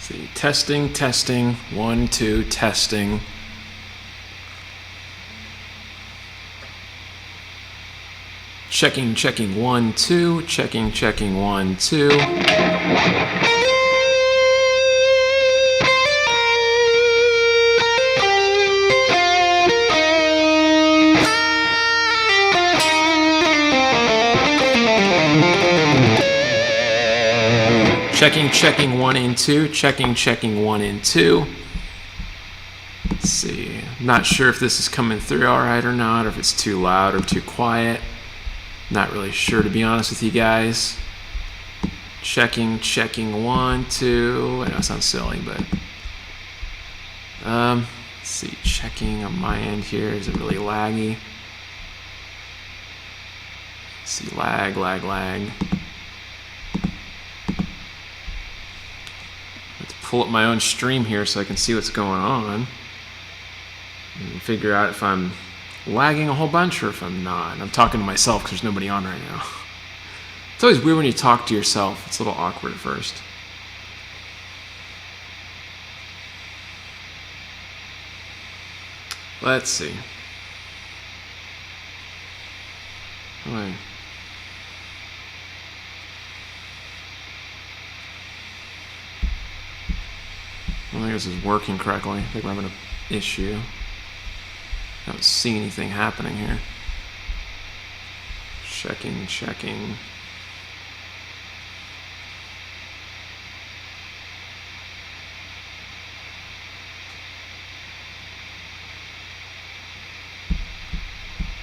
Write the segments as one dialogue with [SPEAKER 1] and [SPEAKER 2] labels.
[SPEAKER 1] See, testing, testing, 1, 2, testing. Checking, checking, 1, 2, checking, checking, 1, 2. Checking, checking, 1 and 2, checking, checking, 1 and 2. Let's see, not sure if this is coming through all right or not, or if it's too loud or too quiet. Not really sure, to be honest with you guys. Checking, checking, 1, 2. I know it sounds silly, but let's see, checking on my end here. Is it really laggy? Let's see, lag, lag, lag. Pull up my own stream here so I can see what's going on and figure out if I'm lagging a whole bunch or if I'm not. I'm talking to myself because there's nobody on right now. It's always weird when you talk to yourself. It's a little awkward at first. Let's see. Right. I don't think this is working correctly. I think we're having an issue. I don't see anything happening here. Checking, checking.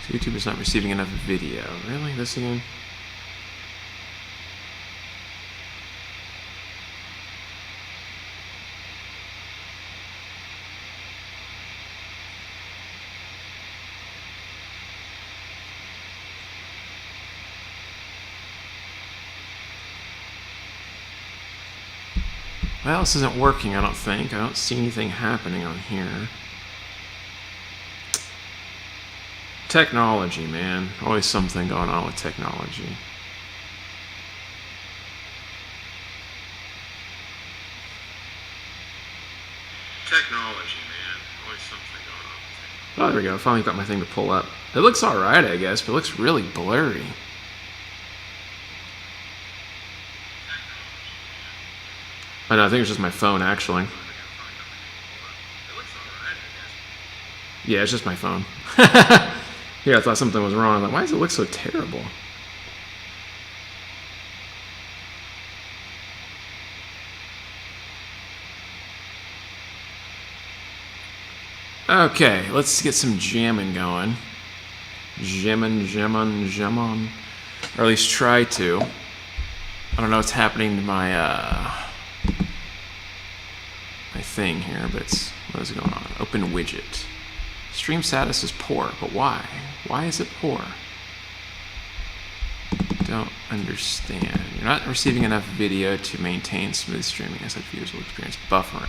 [SPEAKER 1] So YouTube is not receiving enough video. Really? This again? Well, this isn't working, I don't think. I don't see anything happening on here. Technology, man. Always something going on with technology. Technology, man. Always something going on with technology. Oh, there we go. Finally got my thing to pull up. It looks alright, I guess, but it looks really blurry. I know, I think it's just my phone, actually. Yeah, it's just my phone. Yeah, I thought something was wrong. I'm like, why does it look so terrible? Okay, let's get some jamming going. Jamming. Or at least try to. I don't know what's happening to my thing here, but what is going on? Open widget. Stream status is poor, but why? Why is it poor? Don't understand. You're not receiving enough video to maintain smooth streaming as such viewers will experience buffering.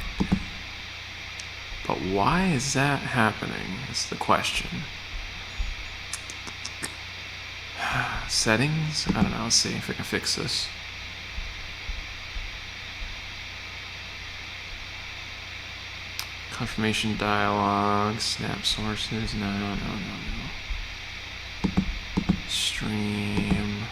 [SPEAKER 1] But why is that happening? That's the question. Settings? I don't know. Let's see if I can fix this. Confirmation dialog, snap sources, no. Stream.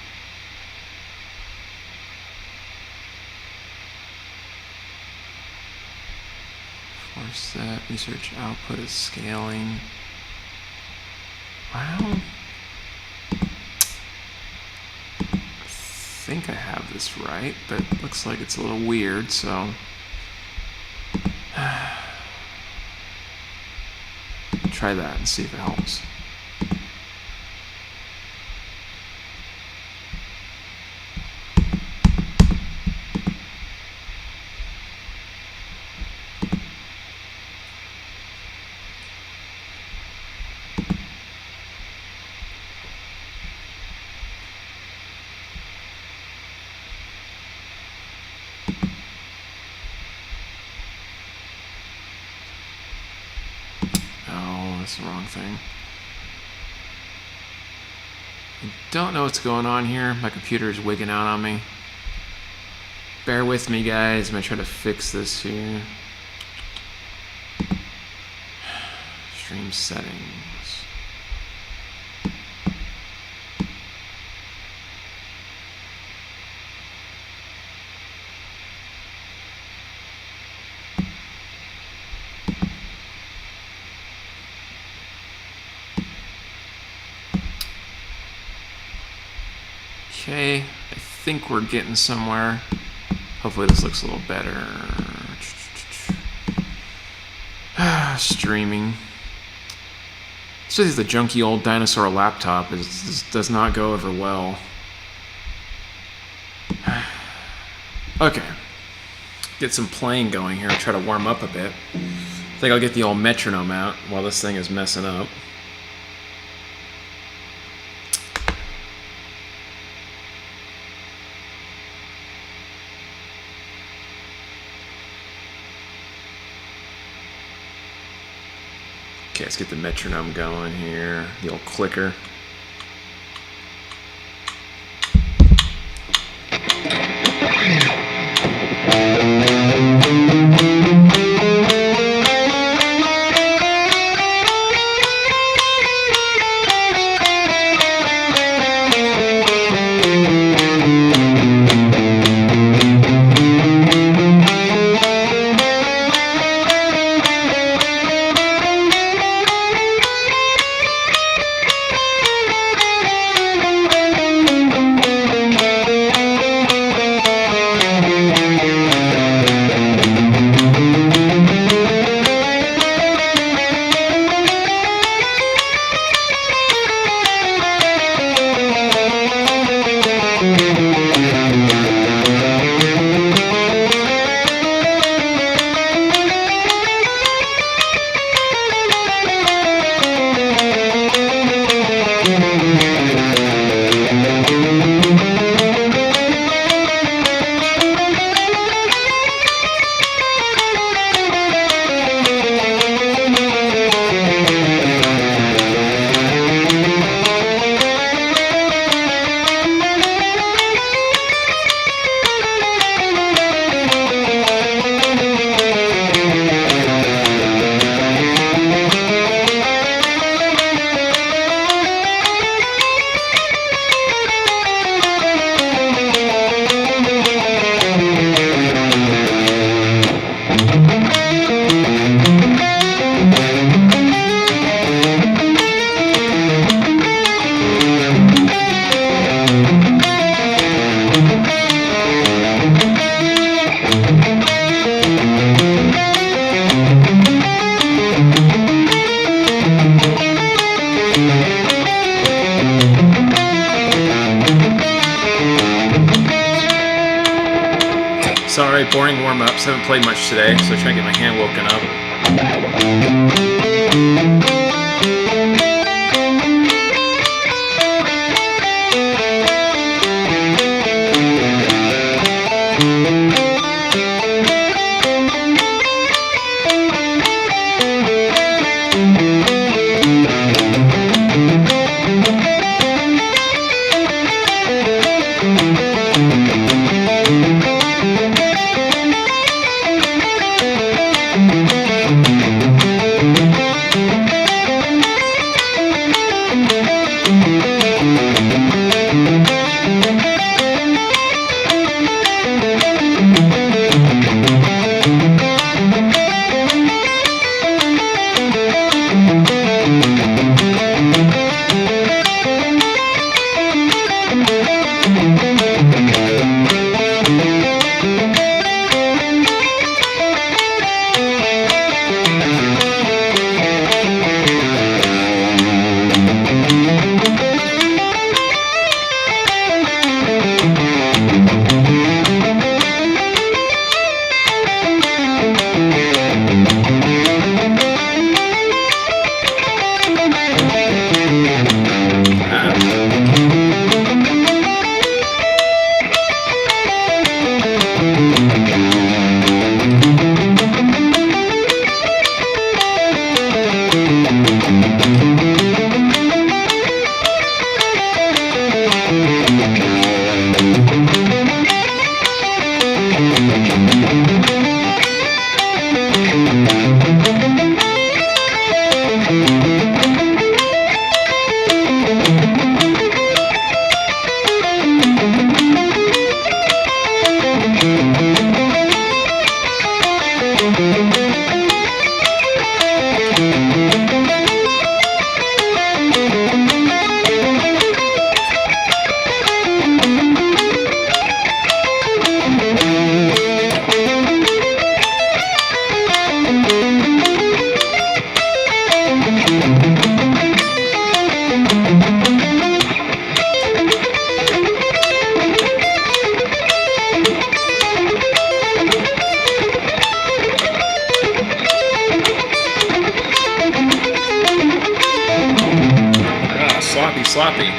[SPEAKER 1] Force set, research output is scaling. Well, I think I have this right, but it looks like it's a little weird, so. Try that and see if it helps. That's the wrong thing. I don't know what's going on here. My computer is wigging out on me. Bear with me, guys. I'm gonna try to fix this here. Stream settings. Okay, I think we're getting somewhere. Hopefully this looks a little better. Streaming. This is the junky old dinosaur laptop. This does not go over well. Okay. Get some playing going here. Try to warm up a bit. I think I'll get the old metronome out while this thing is messing up. Okay, let's get the metronome going here, the old clicker. Sorry, boring warm-ups. Haven't played much today, so trying to get my hand woken up. sloppy.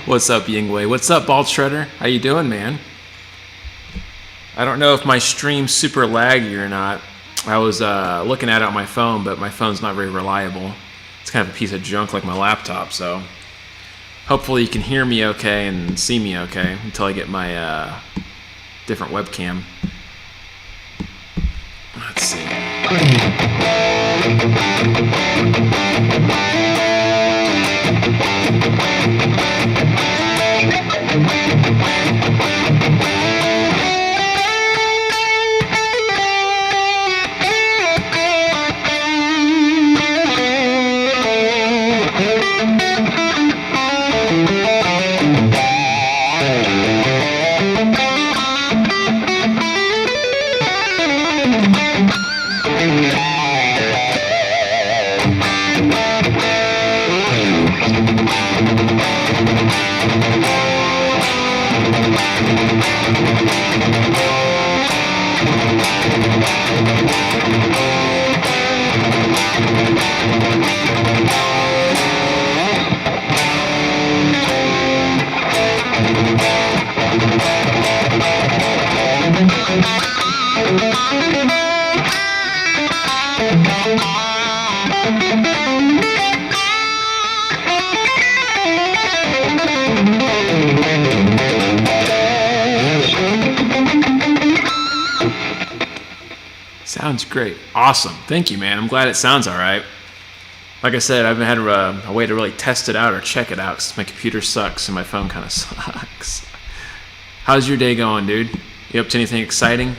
[SPEAKER 1] What's up, Yingwei? What's up, Bald Shredder? How you doing, man? I don't know if my stream's super laggy or not. I was looking at it on my phone, but my phone's not very reliable. It's kind of a piece of junk like my laptop, so hopefully you can hear me okay and see me okay until I get my different webcam. Let's see. Sounds great. Awesome. Thank you, man. I'm glad it sounds all right. Like I said, I haven't had a way to really test it out or check it out because my computer sucks and my phone kind of sucks. How's your day going, dude? You up to anything exciting?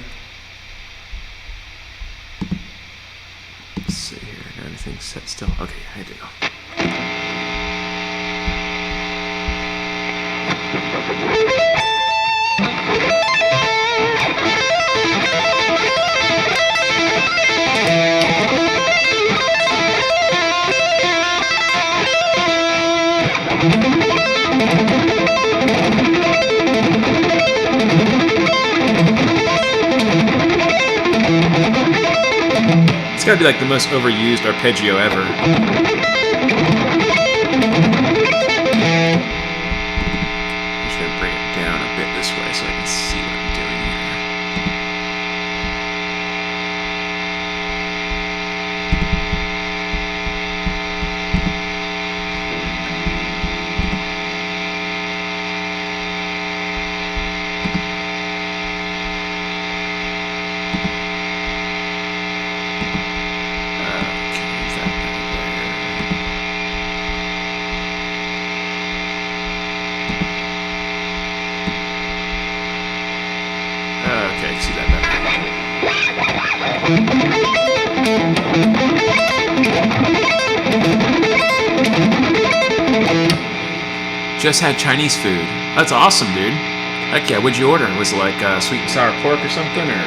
[SPEAKER 1] Let's see here. Got anything set still? Okay, I do. It's gotta be like the most overused arpeggio ever. I'm just gonna bring it down a bit this way so I can see what I'm doing Just had Chinese food. That's awesome, dude. Heck yeah, what'd you order? Was it like sweet and sour pork or something, or?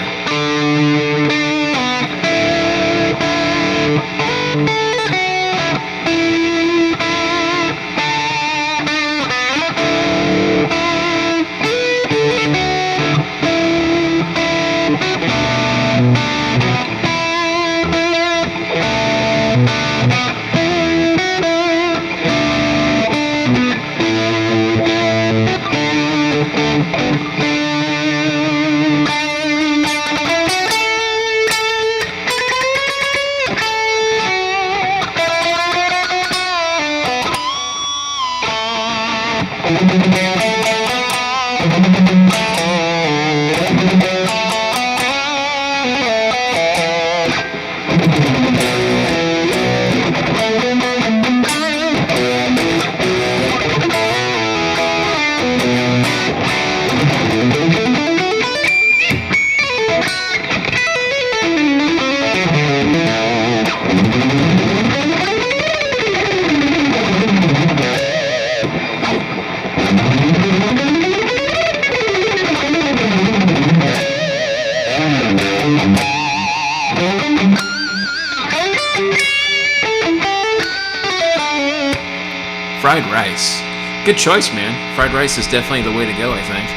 [SPEAKER 1] Fried rice. Good choice, man. Fried rice is definitely the way to go, I think.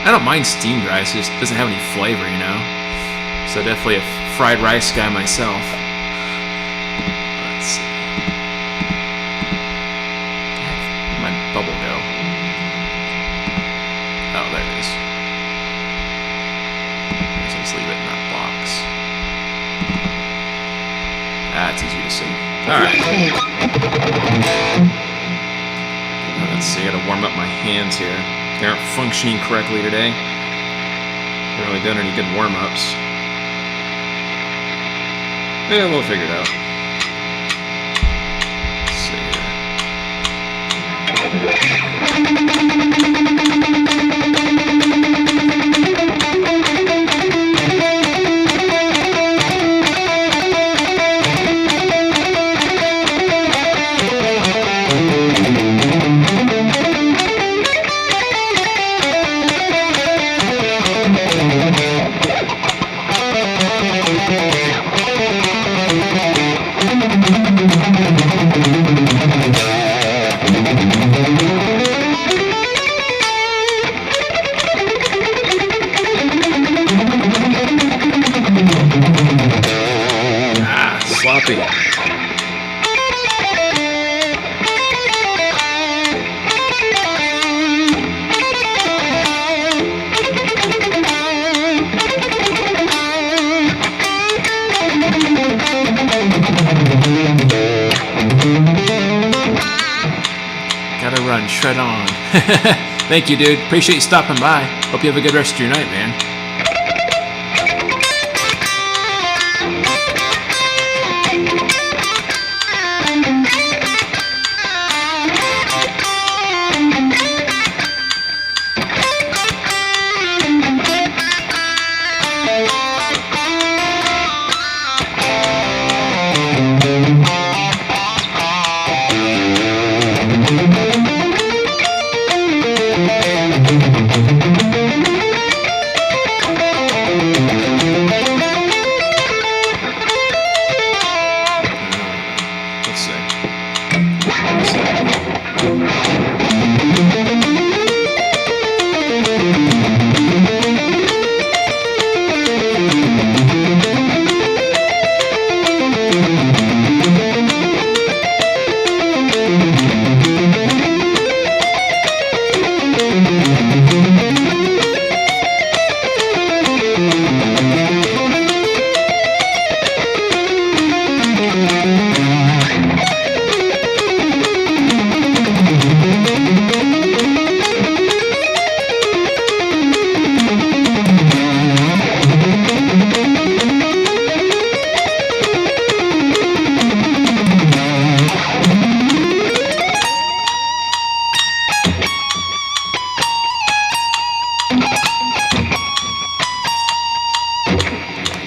[SPEAKER 1] I don't mind steamed rice, it just doesn't have any flavor, you know? So definitely a fried rice guy myself. Let's see. Where'd my bubble go? Oh, there it is. I guess I'll just leave it in that box. That's easy to see. Alright. Let's see, I gotta warm up my hands here. They aren't functioning correctly today. Haven't really done any good warm-ups. Yeah, we'll figure it out. Sloppy. Gotta run, shred on. Thank you, dude. Appreciate you stopping by. Hope you have a good rest of your night, man.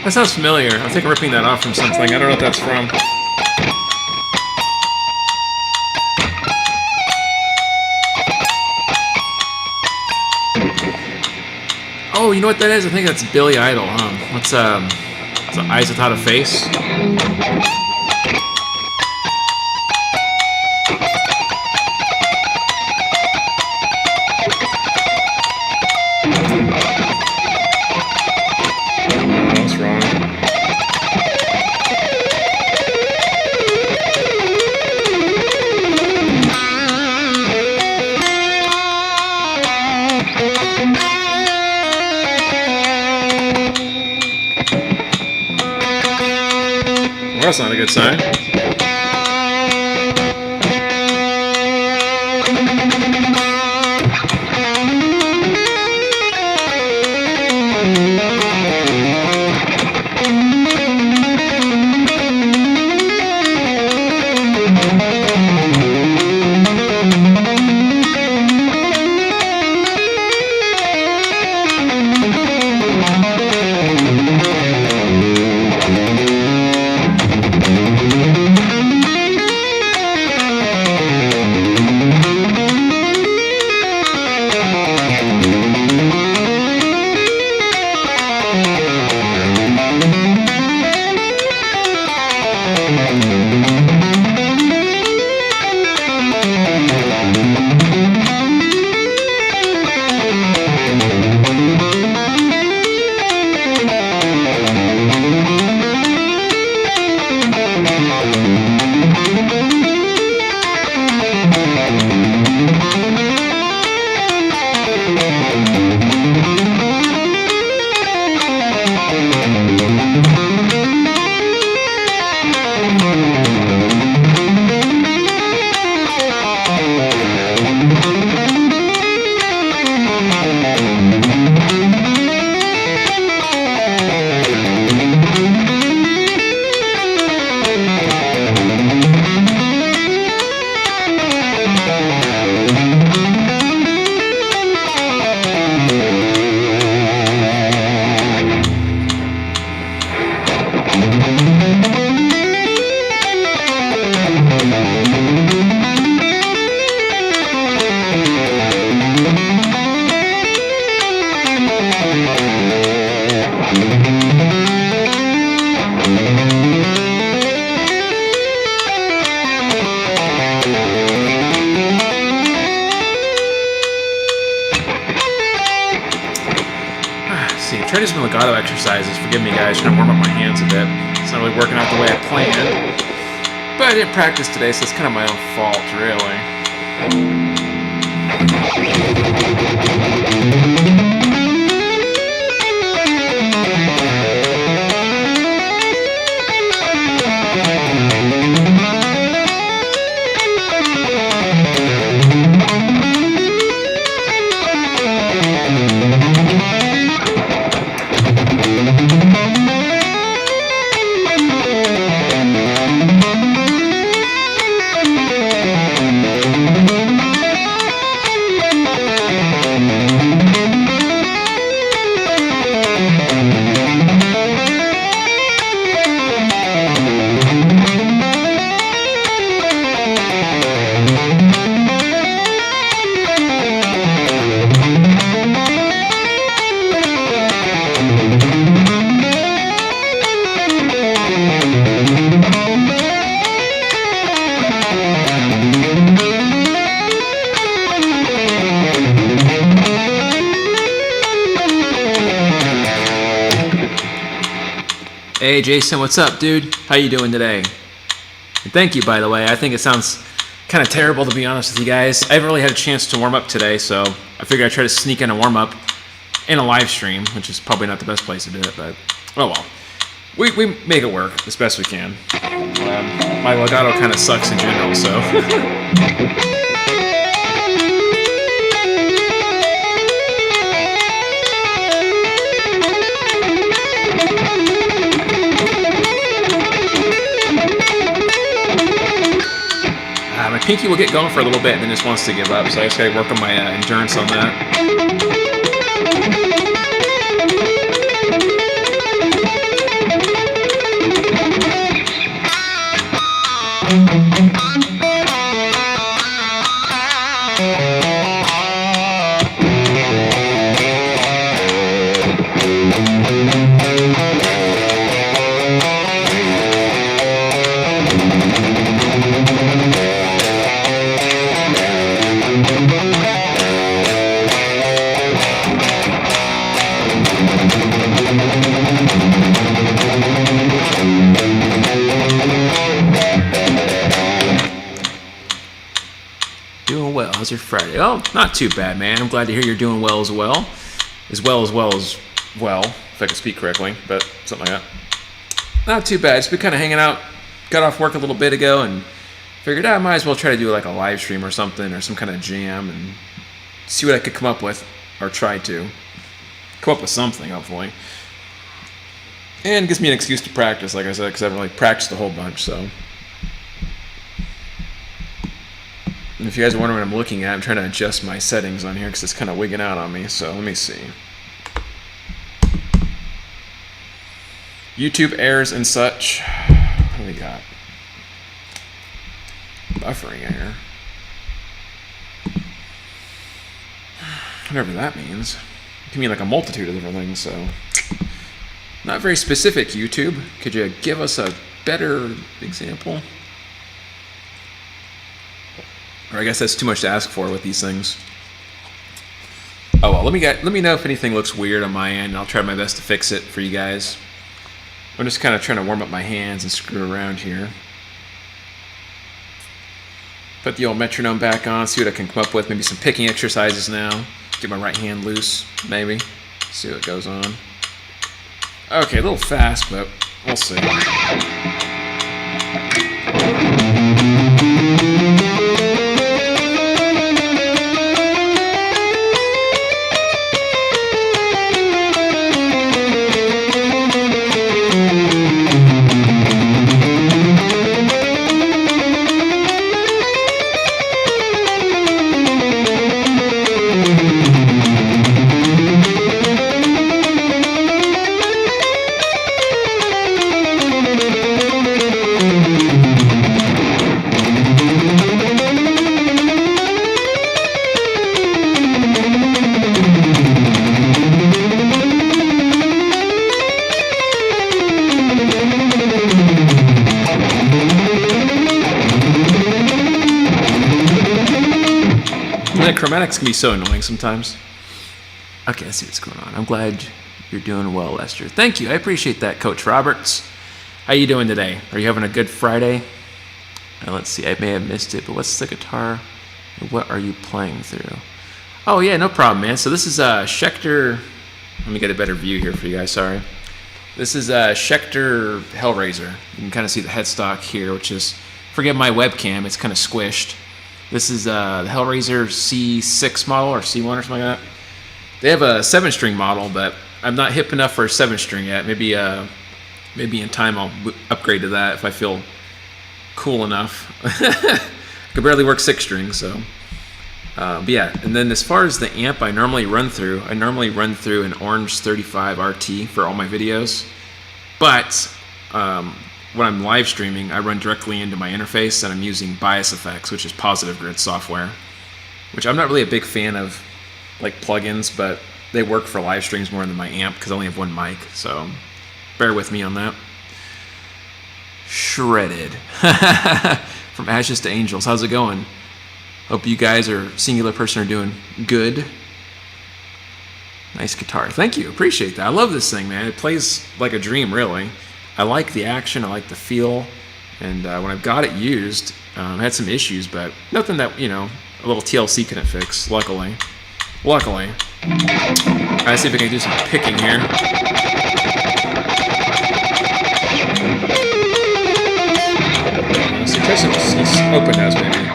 [SPEAKER 1] That sounds familiar. I think I'm ripping that off from something. I don't know what that's from. Oh, you know what that is? I think that's Billy Idol, huh? What's is it Eyes Without a Face? That's not a good sign. Try to do some legato exercises. Forgive me, guys. Trying to warm up my hands a bit. It's not really working out the way I planned. But I didn't practice today, so it's kind of my own fault, really. Hey Jason, what's up, dude? How you doing today? And thank you, by the way. I think it sounds kind of terrible, to be honest with you guys. I haven't really had a chance to warm up today, so I figured I'd try to sneak in a warm up in a live stream, which is probably not the best place to do it, but oh well. We make it work as best we can. My legato kind of sucks in general, so. My pinky will get going for a little bit and then just wants to give up, so I just gotta work on my endurance on that. How's your Friday? Oh, not too bad, man. I'm glad to hear you're doing well as well. As well, if I can speak correctly, but something like that. Not too bad. Just been kind of hanging out. Got off work a little bit ago and figured I might as well try to do like a live stream or something or some kind of jam and see what I could come up with, or try to come up with something, hopefully. And it gives me an excuse to practice, like I said, because I haven't really practiced a whole bunch, so. And if you guys are wondering what I'm looking at, I'm trying to adjust my settings on here because it's kind of wigging out on me, so let me see. YouTube errors and such. What do we got? Buffering error. Whatever that means. It can mean like a multitude of different things, so. Not very specific, YouTube. Could you give us a better example? Or I guess that's too much to ask for with these things. Oh well, let me know if anything looks weird on my end. I'll try my best to fix it for you guys. I'm just kind of trying to warm up my hands and screw around here. Put the old metronome back on, see what I can come up with. Maybe some picking exercises now. Get my right hand loose, maybe. See what goes on. Okay, a little fast, but we'll see. Chromatics can be so annoying sometimes. Okay, let's see what's going on. I'm glad you're doing well, Lester. Thank you. I appreciate that, Coach Roberts. How you doing today? Are you having a good Friday? Let's see. I may have missed it, but what's the guitar? What are you playing through? Oh, yeah, no problem, man. So this is Schecter. Let me get a better view here for you guys. Sorry. This is Schecter Hellraiser. You can kind of see the headstock here, which is, forgive my webcam, it's kind of squished. This is the Hellraiser C6 model, or C1 or something like that. They have a 7-string model, but I'm not hip enough for a 7-string yet. Maybe in time I'll upgrade to that if I feel cool enough. I could barely work 6 strings, so. But yeah, and then as far as the amp I normally run through an Orange 35 RT for all my videos. But when I'm live streaming, I run directly into my interface, and I'm using Bias Effects, which is Positive Grid software, which I'm not really a big fan of, like plugins, but they work for live streams more than my amp because I only have one mic, so bear with me on that. Shredded. From Ashes to Angels. How's it going? Hope you guys are singular person are doing good. Nice guitar. Thank you. Appreciate that. I love this thing, man. It plays like a dream, really. I like the action, I like the feel, and when I've got it used, I had some issues, but nothing that, you know, a little TLC couldn't fix, luckily. Luckily. Alright, see if I can do some picking here. Let's see, try some open notes, maybe.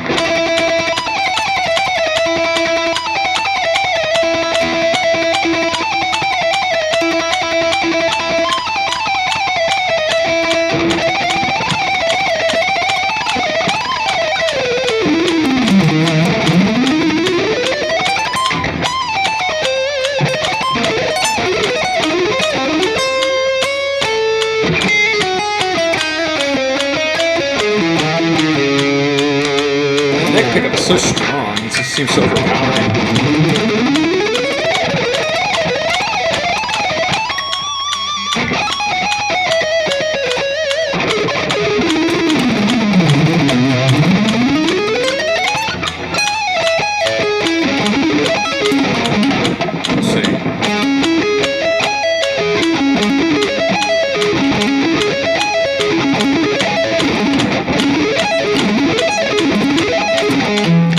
[SPEAKER 1] So strong, it just seems so overpowering.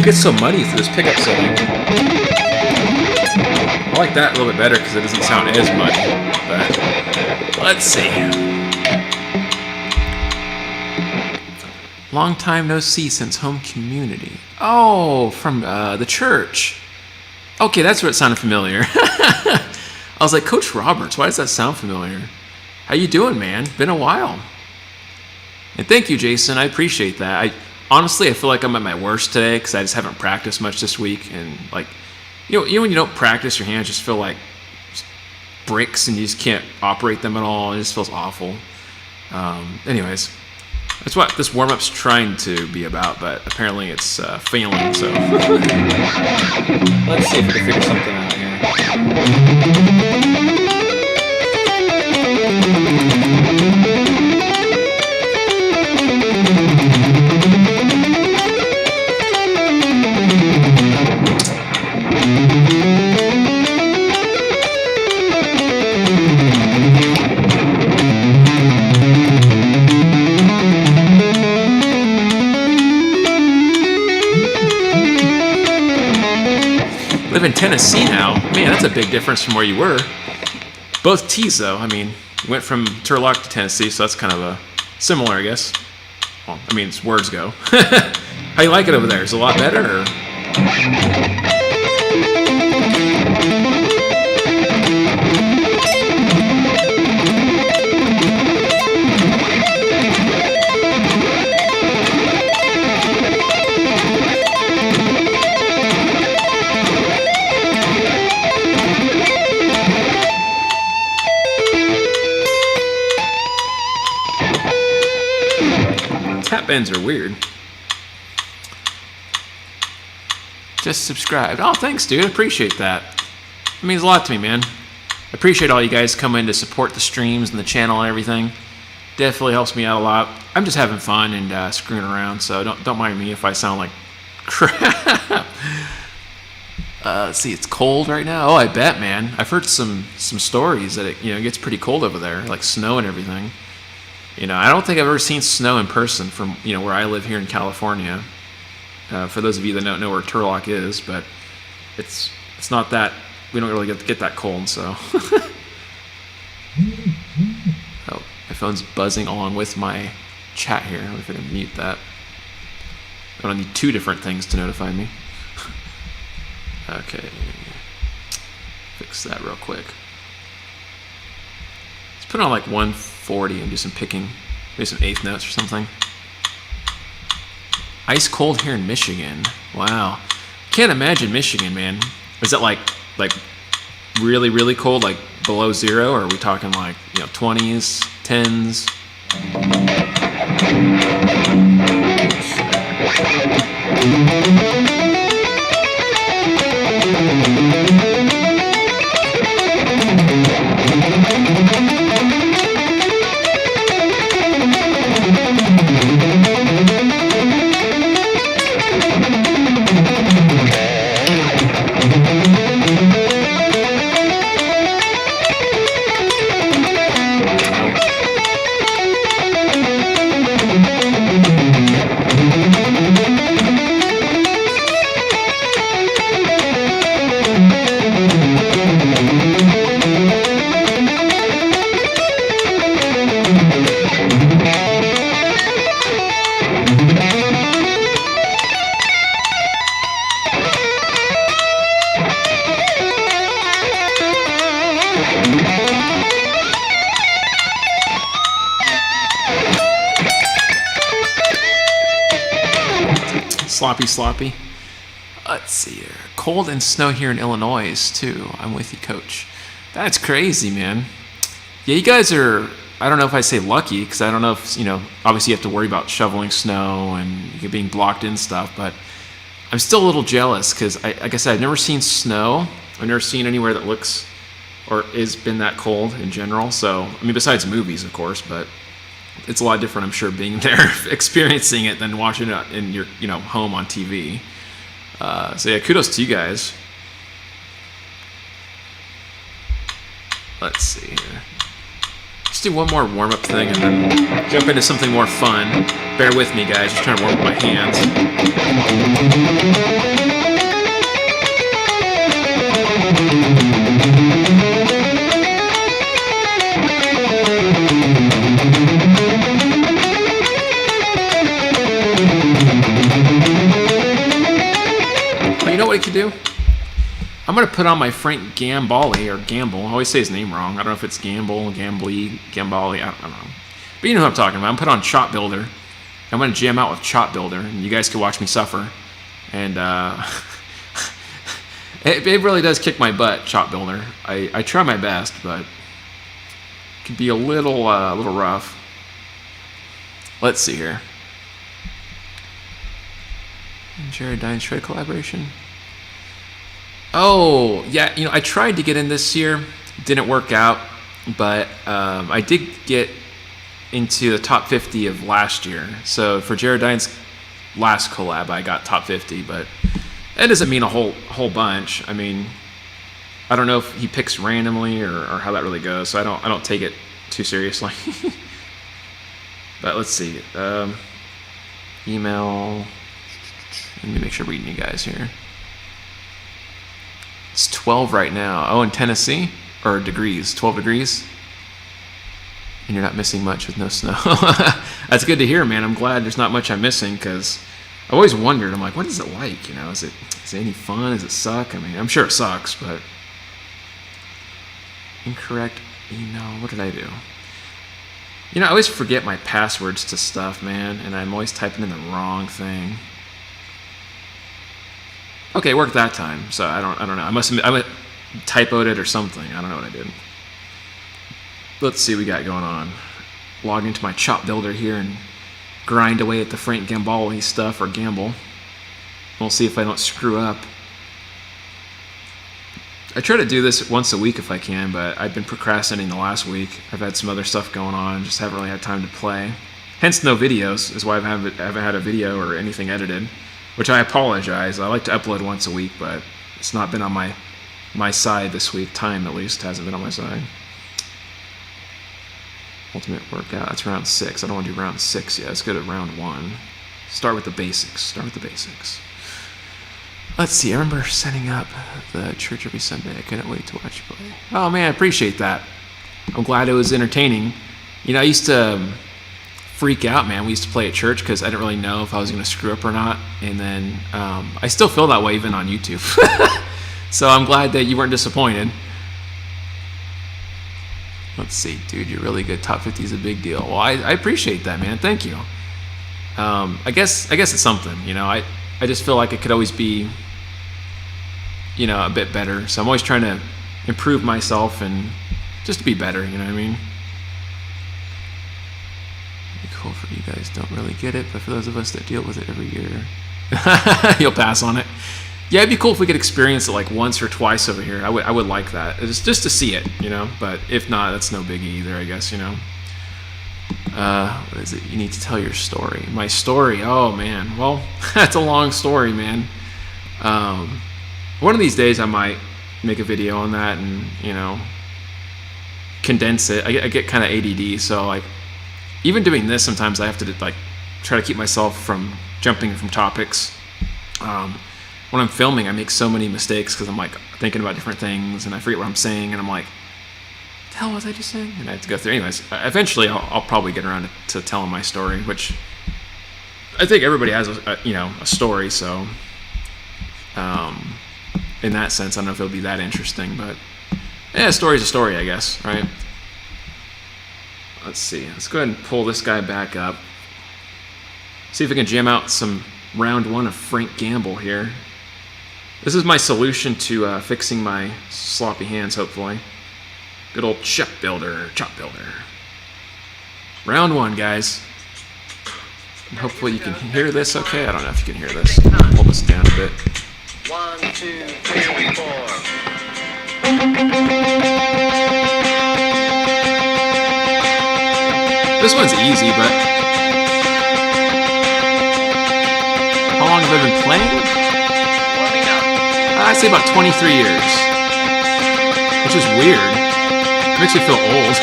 [SPEAKER 1] It gets so muddy through this pickup setting. I like that a little bit better because it doesn't sound as muddy. But let's see. Long time no see since home community. Oh, from the church. Okay, that's where it sounded familiar. I was like, Coach Roberts, why does that sound familiar? How you doing, man? Been a while. And thank you, Jason. I appreciate that. Honestly, I feel like I'm at my worst today because I just haven't practiced much this week. And like, you know, when you don't practice, your hands just feel like bricks and you just can't operate them at all. It just feels awful. Anyways. That's what this warm-up's trying to be about, but apparently it's failing, so. Let's see if we can figure something out here. Live in Tennessee now. Man, that's a big difference from where you were. Both T's, though. I mean, you went from Turlock to Tennessee, so that's kind of a similar, I guess. Well, I mean, as words go. How you like it over there? Is it a lot better? Or? Tap bends are weird. Just subscribed. Oh, thanks, dude. I appreciate that. It means a lot to me, man. I appreciate all you guys coming to support the streams and the channel and everything. Definitely helps me out a lot. I'm just having fun and screwing around, so don't mind me if I sound like crap. Let's see, it's cold right now. Oh, I bet, man. I've heard some stories that it gets pretty cold over there, like snow and everything. I don't think I've ever seen snow in person from where I live here in California. For those of you that don't know where Turlock is, but it's not that we don't really get that cold. So, oh, my phone's buzzing along with my chat here. Let me if I can mute that. I don't need two different things to notify me. Okay, fix that real quick. Let's put on like 140 and do some picking, maybe some eighth notes or something. Ice cold here in Michigan. Wow, can't imagine Michigan, man. Is that like really, really cold, like below zero, or are we talking like 20s, 10s? Sloppy. Let's see here. Cold and snow here in Illinois too. I'm with you, Coach. That's crazy, man. Yeah, you guys are, I don't know if I say lucky, because I don't know if, obviously you have to worry about shoveling snow and being blocked in stuff, but I'm still a little jealous because, like I said, I've never seen snow. I've never seen anywhere that looks or has been that cold in general. So, I mean, besides movies, of course, but it's a lot different, I'm sure, being there, experiencing it, than watching it in your, home on TV. So yeah, kudos to you guys. Let's see here. do one more warm-up thing and then jump into something more fun. Bear with me, guys. Just trying to warm up my hands. Oh, you know what I could do? I'm going to put on my Frank Gambale, or Gamble. I always say his name wrong. I don't know if it's Gamble, Gambly, Gambale. I don't know. But you know what I'm talking about. I'm going to put on Chop Builder. I'm going to jam out with Chop Builder, and you guys can watch me suffer. And it really does kick my butt, Chop Builder. I try my best, but it can be a little rough. Let's see here. Jared Dine's Shred collaboration. Oh, yeah, you know, I tried to get in this year. Didn't work out, but I did get into the top 50 of last year. So for Jared Dine's last collab, I got top 50, but that doesn't mean a whole bunch. I mean, I don't know if he picks randomly or how that really goes, so I don't take it too seriously. But let's see. Email. Let me make sure I'm reading you guys here. It's 12 right now. Oh, in Tennessee? Or degrees. 12 degrees? And you're not missing much with no snow. That's good to hear, man. I'm glad there's not much I'm missing, because I always wondered, I'm like, what is it like? You know, is it any fun? Does it suck? I mean, I'm sure it sucks, but... Incorrect email. What did I do? You know, I always forget my passwords to stuff, man, and I'm always typing in the wrong thing. Okay, it worked that time, so I don't know. I typoed it or something. I don't know what I did. Let's see what we got going on. Log into my Chop Builder here and grind away at the Frank Gambale stuff, or Gamble. We'll see if I don't screw up. I try to do this once a week if I can, but I've been procrastinating the last week. I've had some other stuff going on, just haven't really had time to play. Hence no videos, is why I haven't had a video or anything edited. Which I apologize. I like to upload once a week, but it's not been on my side this week. Time, at least, hasn't been on my side. Ultimate workout. That's round 6. I don't want to do round 6 yet. Let's go to round 1. Start with the basics. Let's see. I remember setting up the church every Sunday. I couldn't wait to watch you play. Oh, man, I appreciate that. I'm glad it was entertaining. You know, I used to... freak out, man. We used to play at church because I didn't really know if I was going to screw up or not, and then I still feel that way even on YouTube. So I'm glad that you weren't disappointed. Let's see, dude, you're really good. Top 50 is a big deal. Well, I appreciate that, man. Thank you. I guess it's something, you know. I just feel like it could always be, you know, a bit better. So I'm always trying to improve myself and just to be better, you know what I mean? Cool for you guys don't really get it, but for those of us that deal with it every year, you'll pass on it. Yeah, it'd be cool if we could experience it like once or twice over here. I would like that. It's just to see it, you know. But if not, that's no biggie either, I guess, you know. What is it? You need to tell your story. My story. Oh man. Well, that's a long story, man. One of these days I might make a video on that and, you know, condense it. I get kind of ADD, so like. Even doing this, sometimes I have to like try to keep myself from jumping from topics. When I'm filming, I make so many mistakes because I'm like thinking about different things and I forget what I'm saying, and I'm like, "What the hell was I just saying?" And I have to go through. Anyways, eventually I'll probably get around to telling my story, which I think everybody has a story. So in that sense, I don't know if it'll be that interesting, but yeah, a story's a story, I guess, right? Let's see. Let's go ahead and pull this guy back up. See if we can jam out some round 1 of Frank Gamble here. This is my solution to fixing my sloppy hands, hopefully. Good old Chop Builder. Round 1, guys. And hopefully you can hear this okay. I don't know if you can hear this. Pull this down a bit.
[SPEAKER 2] 1, 2, 3, 4.
[SPEAKER 1] This one's easy, but how long have I been playing? I'd say about 23 years, which is weird. It makes me feel old.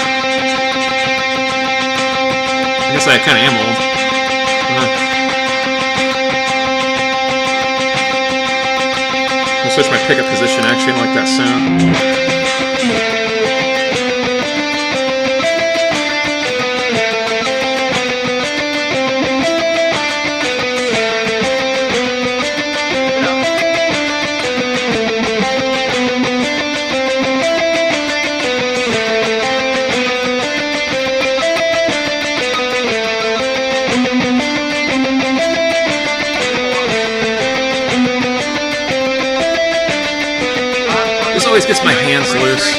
[SPEAKER 1] guess I kind of am old. I'll switch my pickup position. Actually, I don't like that sound. Always gets my hands loose.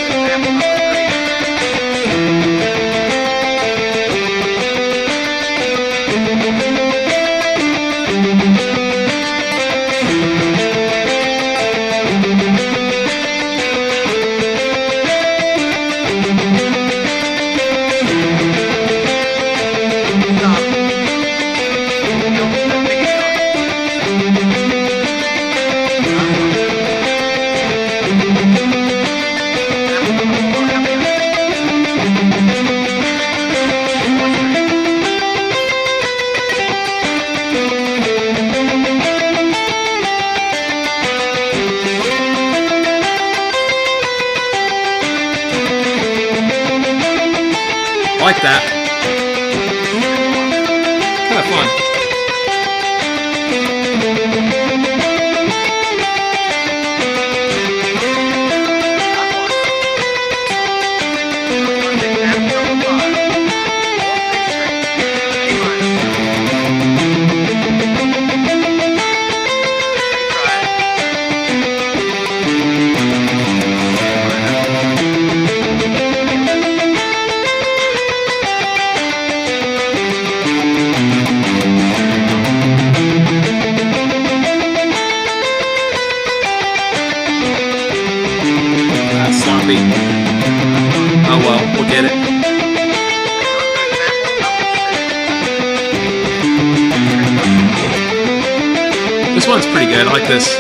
[SPEAKER 1] I like that. Kind of fun. Oh well, we'll get it. This one's pretty good. I like this.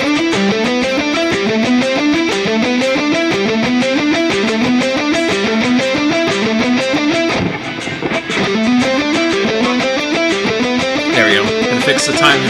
[SPEAKER 1] There we go. Gonna fix the timing.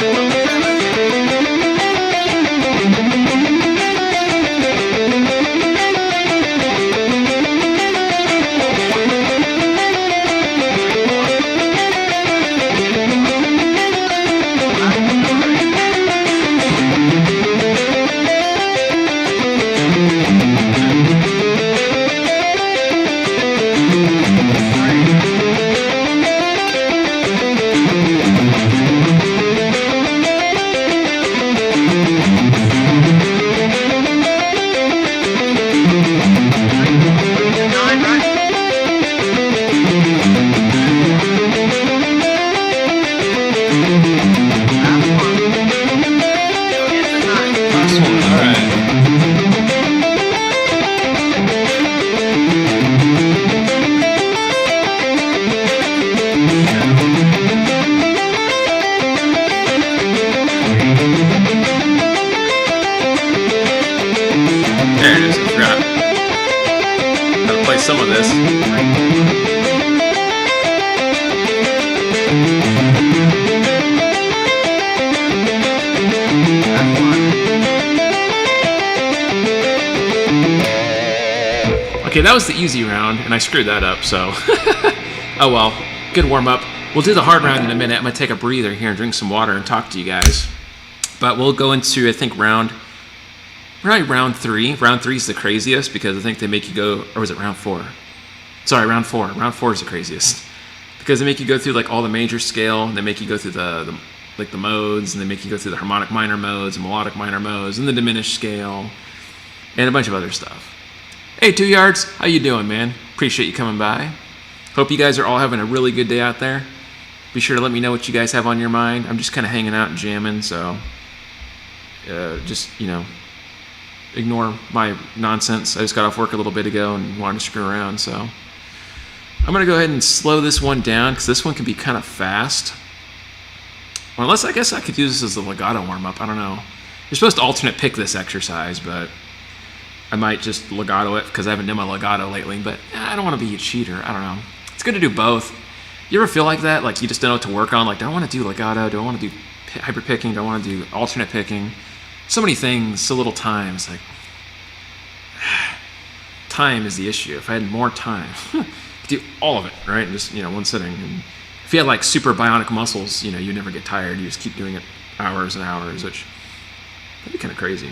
[SPEAKER 1] There it is, I forgot. Gotta play some of this. Okay, that was the easy round, and I screwed that up, so... Oh well, good warm-up. We'll do the hard round in a minute. I'm gonna take a breather here and drink some water and talk to you guys. But we'll go into, I think, probably round 3. Round 3 is the craziest because I think they make you go, or was it round 4? Sorry, round 4. Round 4 is the craziest because they make you go through like all the major scale, and they make you go through the modes, and they make you go through the harmonic minor modes, and melodic minor modes, and the diminished scale, and a bunch of other stuff. Hey, 2 Yards, how you doing, man? Appreciate you coming by. Hope you guys are all having a really good day out there. Be sure to let me know what you guys have on your mind. I'm just kind of hanging out and jamming, so just, you know, ignore my nonsense. I just got off work a little bit ago and wanted to screw around, so I'm gonna go ahead and slow this one down because this one can be kind of fast. Well, unless I guess I could use this as a legato warm-up. I don't know. You're supposed to alternate pick this exercise, but I might just legato it because I haven't done my legato lately. But I don't want to be a cheater. I don't know. It's good to do both. You ever feel like that? Like you just don't know what to work on? Like, do I want to do legato? Do I want to do hyper picking? Do I want to do alternate picking? So many things, so little time. It's like, time is the issue. If I had more time, I could do all of it, right? And just, one sitting. And if you had like super bionic muscles, you never get tired. You just keep doing it hours and hours, which that'd be kind of crazy.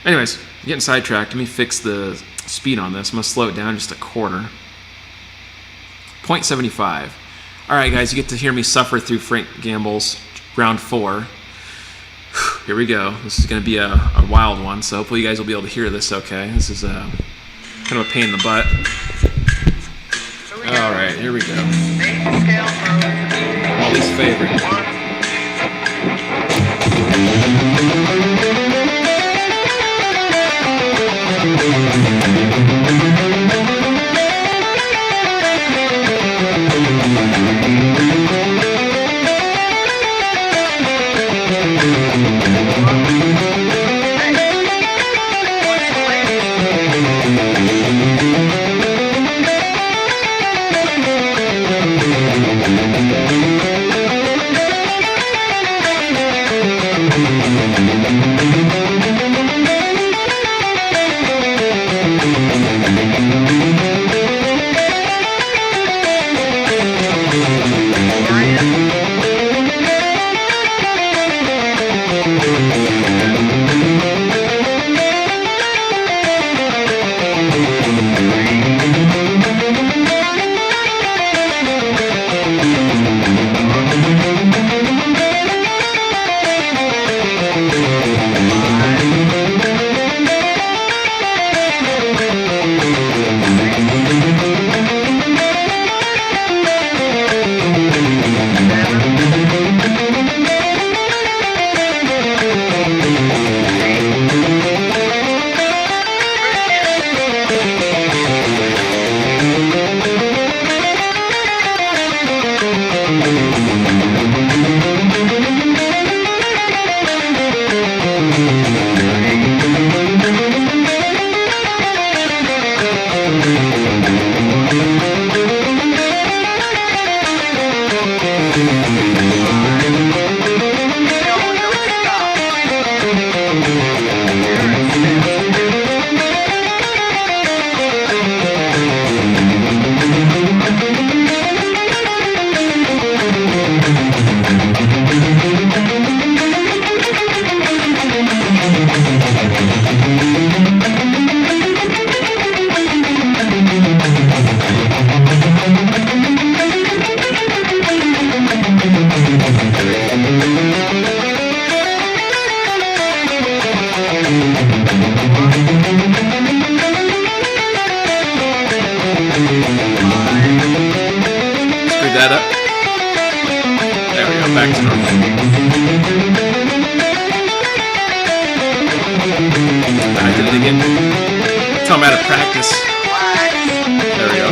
[SPEAKER 1] Anyways, getting sidetracked. Let me fix the speed on this. I'm going to slow it down just a quarter. 0.75. All right, guys, you get to hear me suffer through Frank Gamble's round 4. Here we go. This is going to be a wild one, so hopefully you guys will be able to hear this okay. This is kind of a pain in the butt. All right, here we go. Molly's favorite. That up. There we go, back to normal. I did it again. Tell them how to practice. There we go.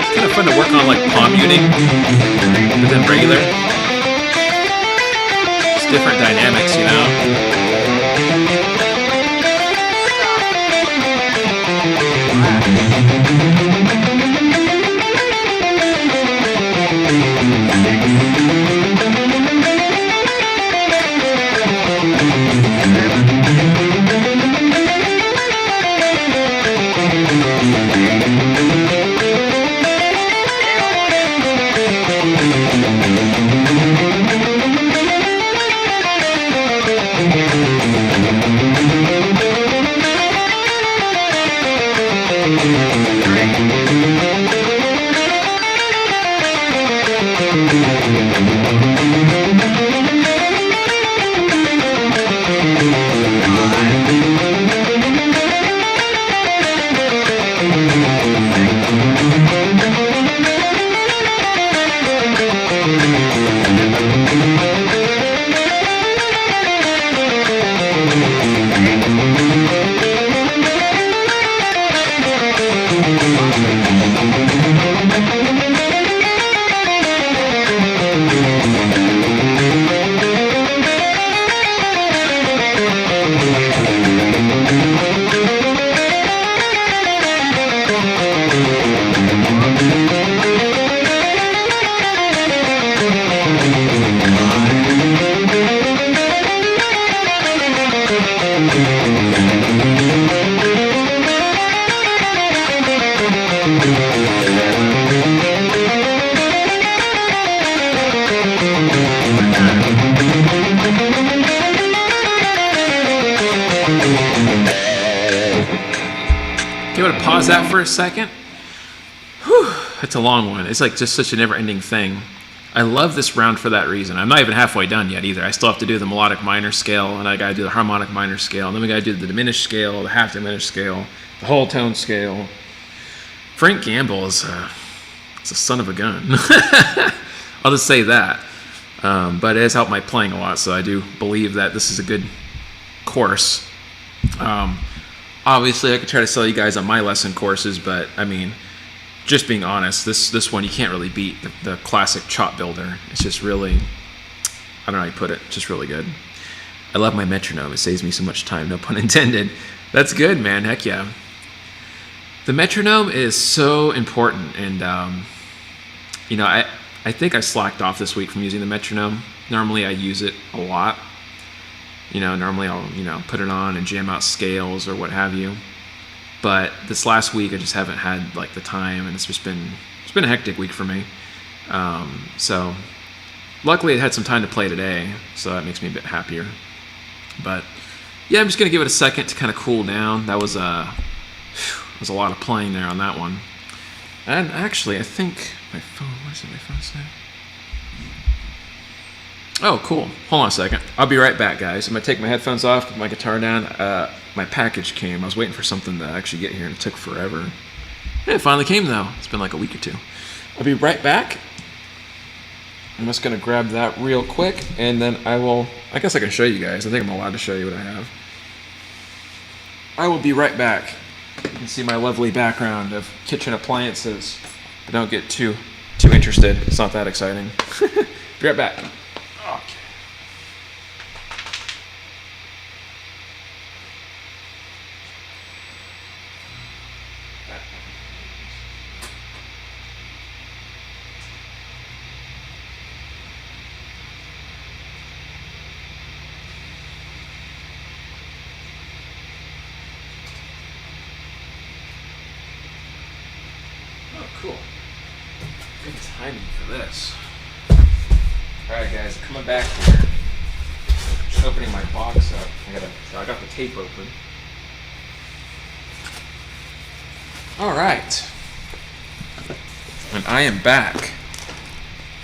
[SPEAKER 1] It's kind of fun to work on like palm muting, but then regular. Different dynamics, Give it a pause that for a second. Whew, that's a long one. It's like just such a never-ending thing. I love this round for that reason. I'm not even halfway done yet either. I still have to do the melodic minor scale, and I gotta do the harmonic minor scale, and then we gotta do the diminished scale, the half diminished scale, the whole tone scale. Frank Gamble is it's a son of a gun. I'll just say that. But it has helped my playing a lot, so I do believe that this is a good course. Obviously, I could try to sell you guys on my lesson courses, but I mean, just being honest, this one you can't really beat the classic chop builder. It's just really, I don't know how you put it, just really good. I love my metronome. It saves me so much time, no pun intended. That's good, man. Heck yeah. The metronome is so important, and you know, I think I slacked off this week from using the metronome. Normally I use it a lot. You know, normally I'll, you know, put it on and jam out scales or what have you. But this last week I just haven't had like the time, and it's been a hectic week for me. So luckily I had some time to play today, so that makes me a bit happier. But yeah, I'm just gonna give it a second to kind of cool down. That was a lot of playing there on that one. And actually, I think my phone. What does my phone say? Oh, cool. Hold on a second. I'll be right back, guys. I'm gonna take my headphones off, put my guitar down. My package came. I was waiting for something to actually get here, and it took forever. It finally came, though. It's been like a week or two. I'll be right back. I'm just gonna grab that real quick, and then I guess I can show you guys. I think I'm allowed to show you what I have. I will be right back. You can see my lovely background of kitchen appliances. But don't get too interested. It's not that exciting. Be right back. Okay. Oh, cool. Good timing for this. Alright guys, coming back here. Just opening my box up. I got the tape open. Alright. And I am back.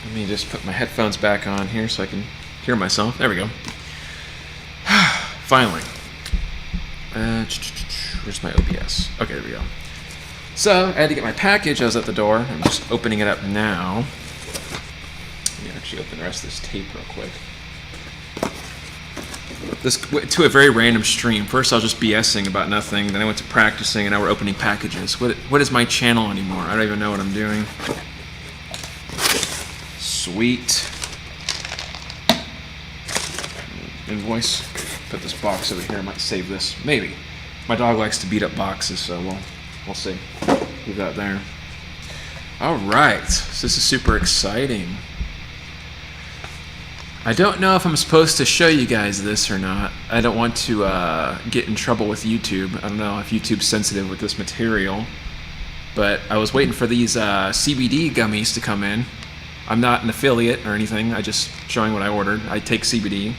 [SPEAKER 1] Let me just put my headphones back on here so I can hear myself. There we go. Finally. Where's my OBS? Okay, there we go. So, I had to get my package. I was at the door. I'm just opening it up now. Let me actually open the rest of this tape real quick. This to a very random stream. First, I was just BSing about nothing. Then I went to practicing, and now we're opening packages. What is my channel anymore? I don't even know what I'm doing. Sweet. Invoice. Put this box over here. I might save this. Maybe. My dog likes to beat up boxes, so we'll see. Leave that there. All right. So this is super exciting. I don't know if I'm supposed to show you guys this or not. I don't want to get in trouble with YouTube. I don't know if YouTube's sensitive with this material. But I was waiting for these CBD gummies to come in. I'm not an affiliate or anything. I just showing what I ordered. I take CBD,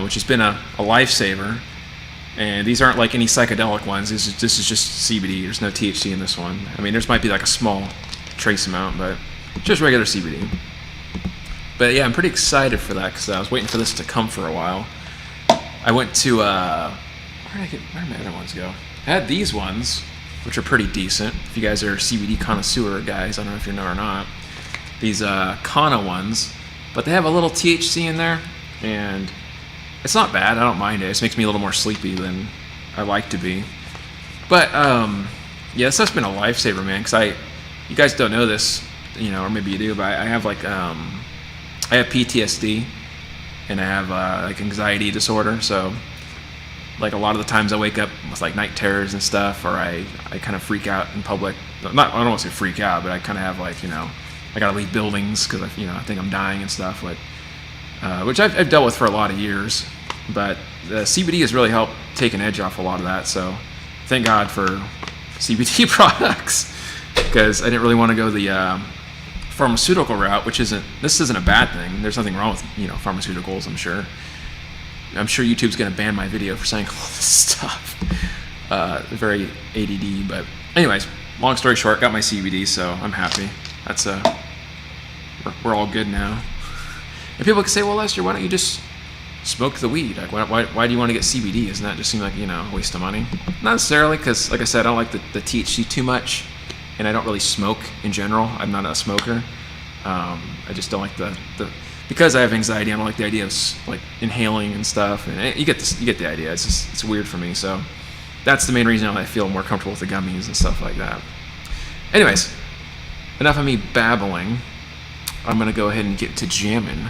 [SPEAKER 1] which has been a lifesaver. And these aren't like any psychedelic ones. This is just CBD. There's no THC in this one. I mean, there's might be like a small trace amount, but just regular CBD. But yeah, I'm pretty excited for that because I was waiting for this to come for a while. I went to where did my other ones go? I had these ones, which are pretty decent. If you guys are CBD connoisseur guys, I don't know if you know or not. These Kana ones, but they have a little THC in there, and it's not bad. I don't mind it. It just makes me a little more sleepy than I like to be. But yeah, this has been a lifesaver, man. Because you guys don't know this, you know, or maybe you do, but I have like I have PTSD, and I have like anxiety disorder. So like a lot of the times I wake up with like night terrors and stuff, or I kind of freak out in public. I don't want to say freak out, but I kind of have like, you know, I gotta leave buildings because I think I'm dying and stuff. But which I've dealt with for a lot of years. But the CBD has really helped take an edge off a lot of that. So thank God for CBD products, because I didn't really want to go the pharmaceutical route, which this isn't a bad thing. There's nothing wrong with pharmaceuticals. I'm sure YouTube's gonna ban my video for saying all this stuff. Very ADD, but anyways, long story short, got my CBD, so I'm happy. That's we're all good now. And people can say, well, Lester, why don't you just smoke the weed? Like, why do you want to get CBD? Doesn't that just seem like, a waste of money? Not necessarily, because like I said, I don't like the THC too much, and I don't really smoke in general. I'm not a smoker. I just don't like because I have anxiety. I don't like the idea of like inhaling and stuff. And you get the idea. It's weird for me. So that's the main reason I feel more comfortable with the gummies and stuff like that. Anyways, enough of me babbling. I'm gonna go ahead and get to jamming.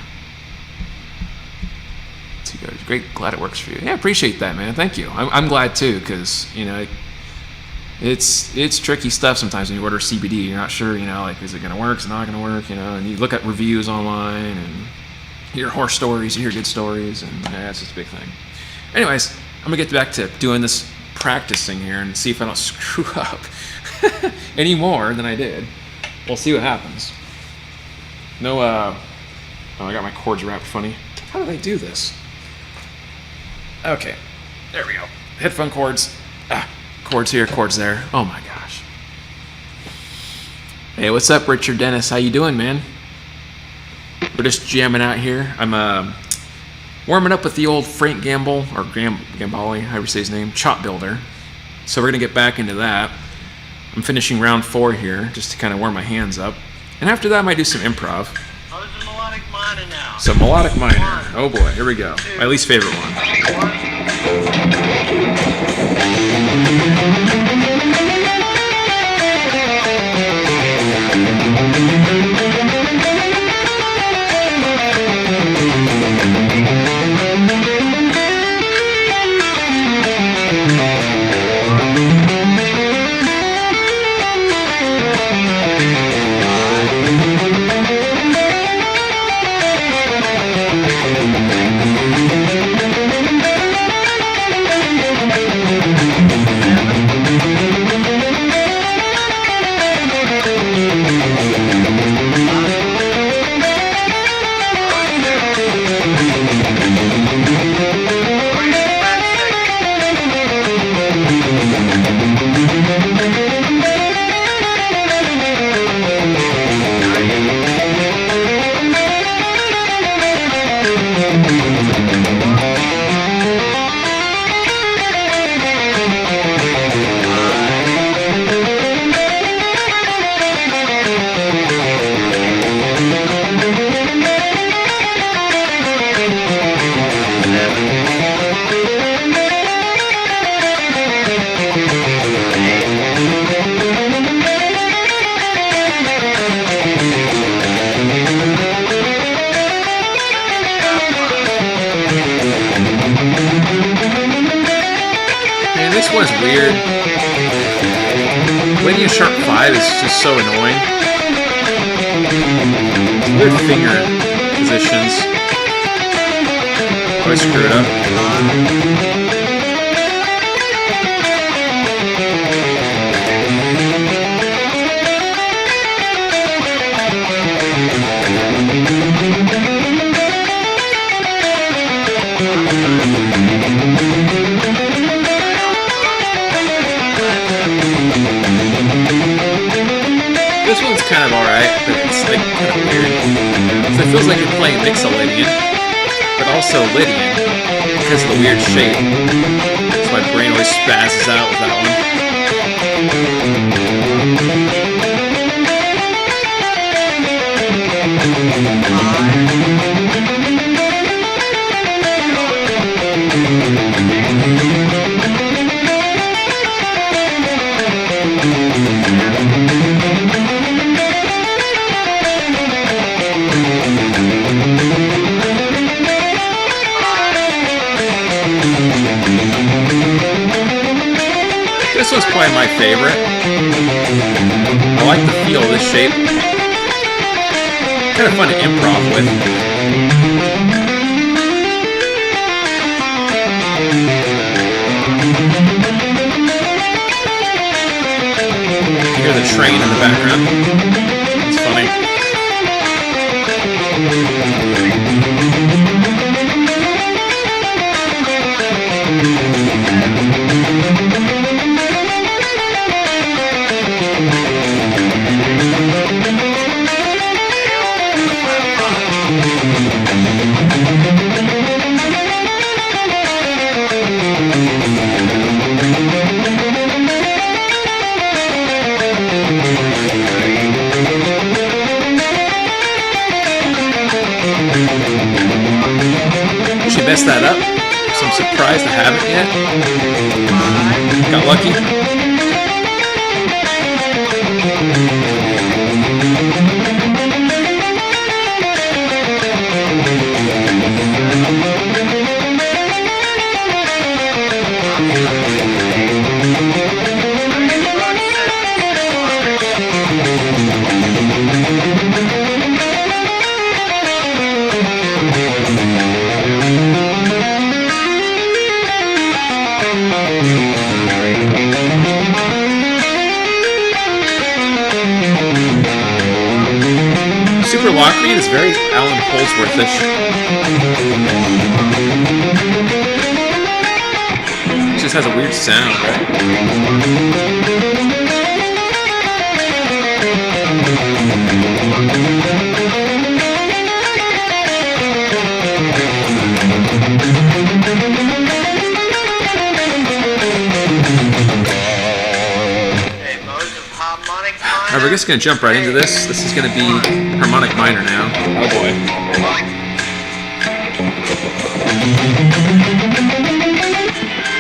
[SPEAKER 1] Great, glad it works for you. Yeah, appreciate that, man. Thank you. I'm glad too, because it's tricky stuff sometimes when you order CBD. You're not sure, like, is it gonna work? Is it not gonna work? And you look at reviews online and you hear horror stories, you hear good stories, and yeah, it's just a big thing. Anyways, I'm gonna get back to doing this practicing here and see if I don't screw up any more than I did. We'll see what happens. No, oh, I got my cords wrapped funny. How did I do this? Okay, there we go. Headphone cords. Cords here, cords there. Oh my gosh. Hey, what's up, Richard Dennis? How you doing, man? We're just jamming out here. I'm warming up with the old Frank Gamble, or Gambale, however you say his name, chop builder. So we're gonna get back into that. I'm finishing round 4 here, just to kind of warm my hands up. And after that, I might do some improv.
[SPEAKER 2] Oh, this is melodic minor now.
[SPEAKER 1] So melodic minor. Oh boy, here we go. My least favorite one. This one's weird. Lydian Sharp 5 is just so annoying. Weird finger positions. Oh, I screwed up. This one's kind of alright, but it's like kind of weird. So it feels like you're playing Mixolydian, but also Lydian, because of the weird shape. So my brain always spazzes out with that one. This one's probably my favorite. I like the feel of this shape. Kind of fun to improv with. hear the train in the background. It's funny. She messed that up, so I'm surprised I haven't yet. Got lucky. Super lock read is very Alan Holdsworth-ish. It just has a weird sound, right? Alright, we're just going to jump right into this. This is going to be harmonic minor now. Oh boy.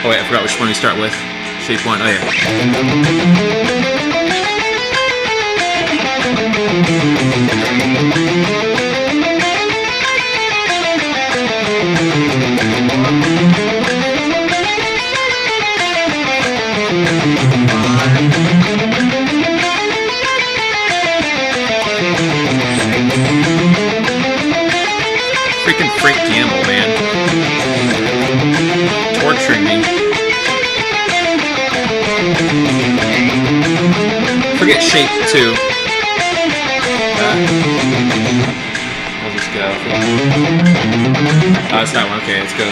[SPEAKER 1] Oh wait, I forgot which one we start with. Shape 1, oh yeah. Freaking Frank Gamble, man. Torturing me. Forget shape 2. I'll just go. Oh, it's that one. Okay, let's go.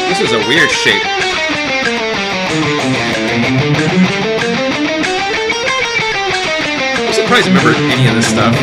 [SPEAKER 1] This is a weird shape. I'm surprised I remember any of this stuff.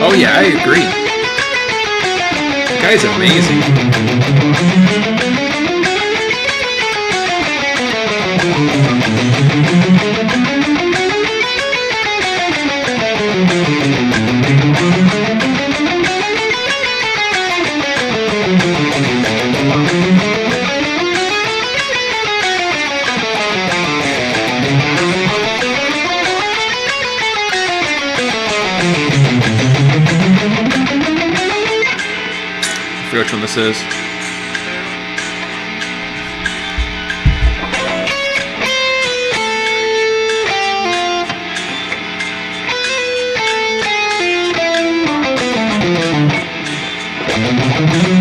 [SPEAKER 1] Oh yeah, I agree. The guy's amazing. I forget which one this is.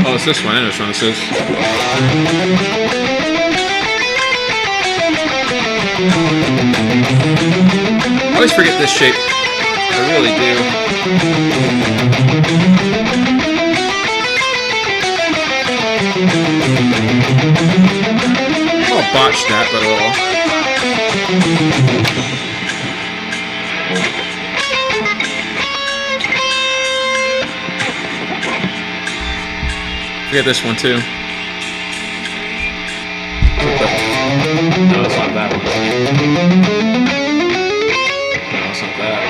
[SPEAKER 1] Oh, it's this one. I know which one this is. I always forget this shape. I really do. I'll botch that, but forget this one too. No, it's not that one. No, it's not that.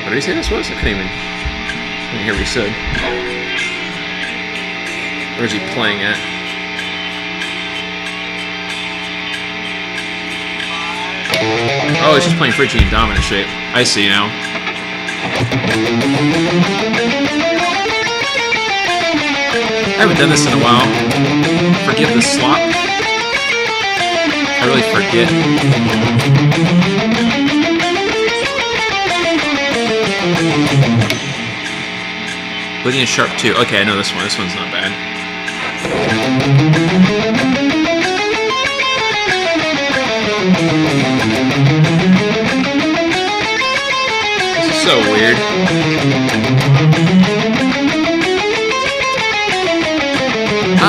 [SPEAKER 1] What did he say this was? I couldn't even hear what he said. Or is he playing it? Oh, he's just playing Phrygian dominant shape. I see now. I haven't done this in a while. Forgive the slop. I really forget. Lydian Sharp 2. Okay, I know this one. This one's not bad. This is so weird.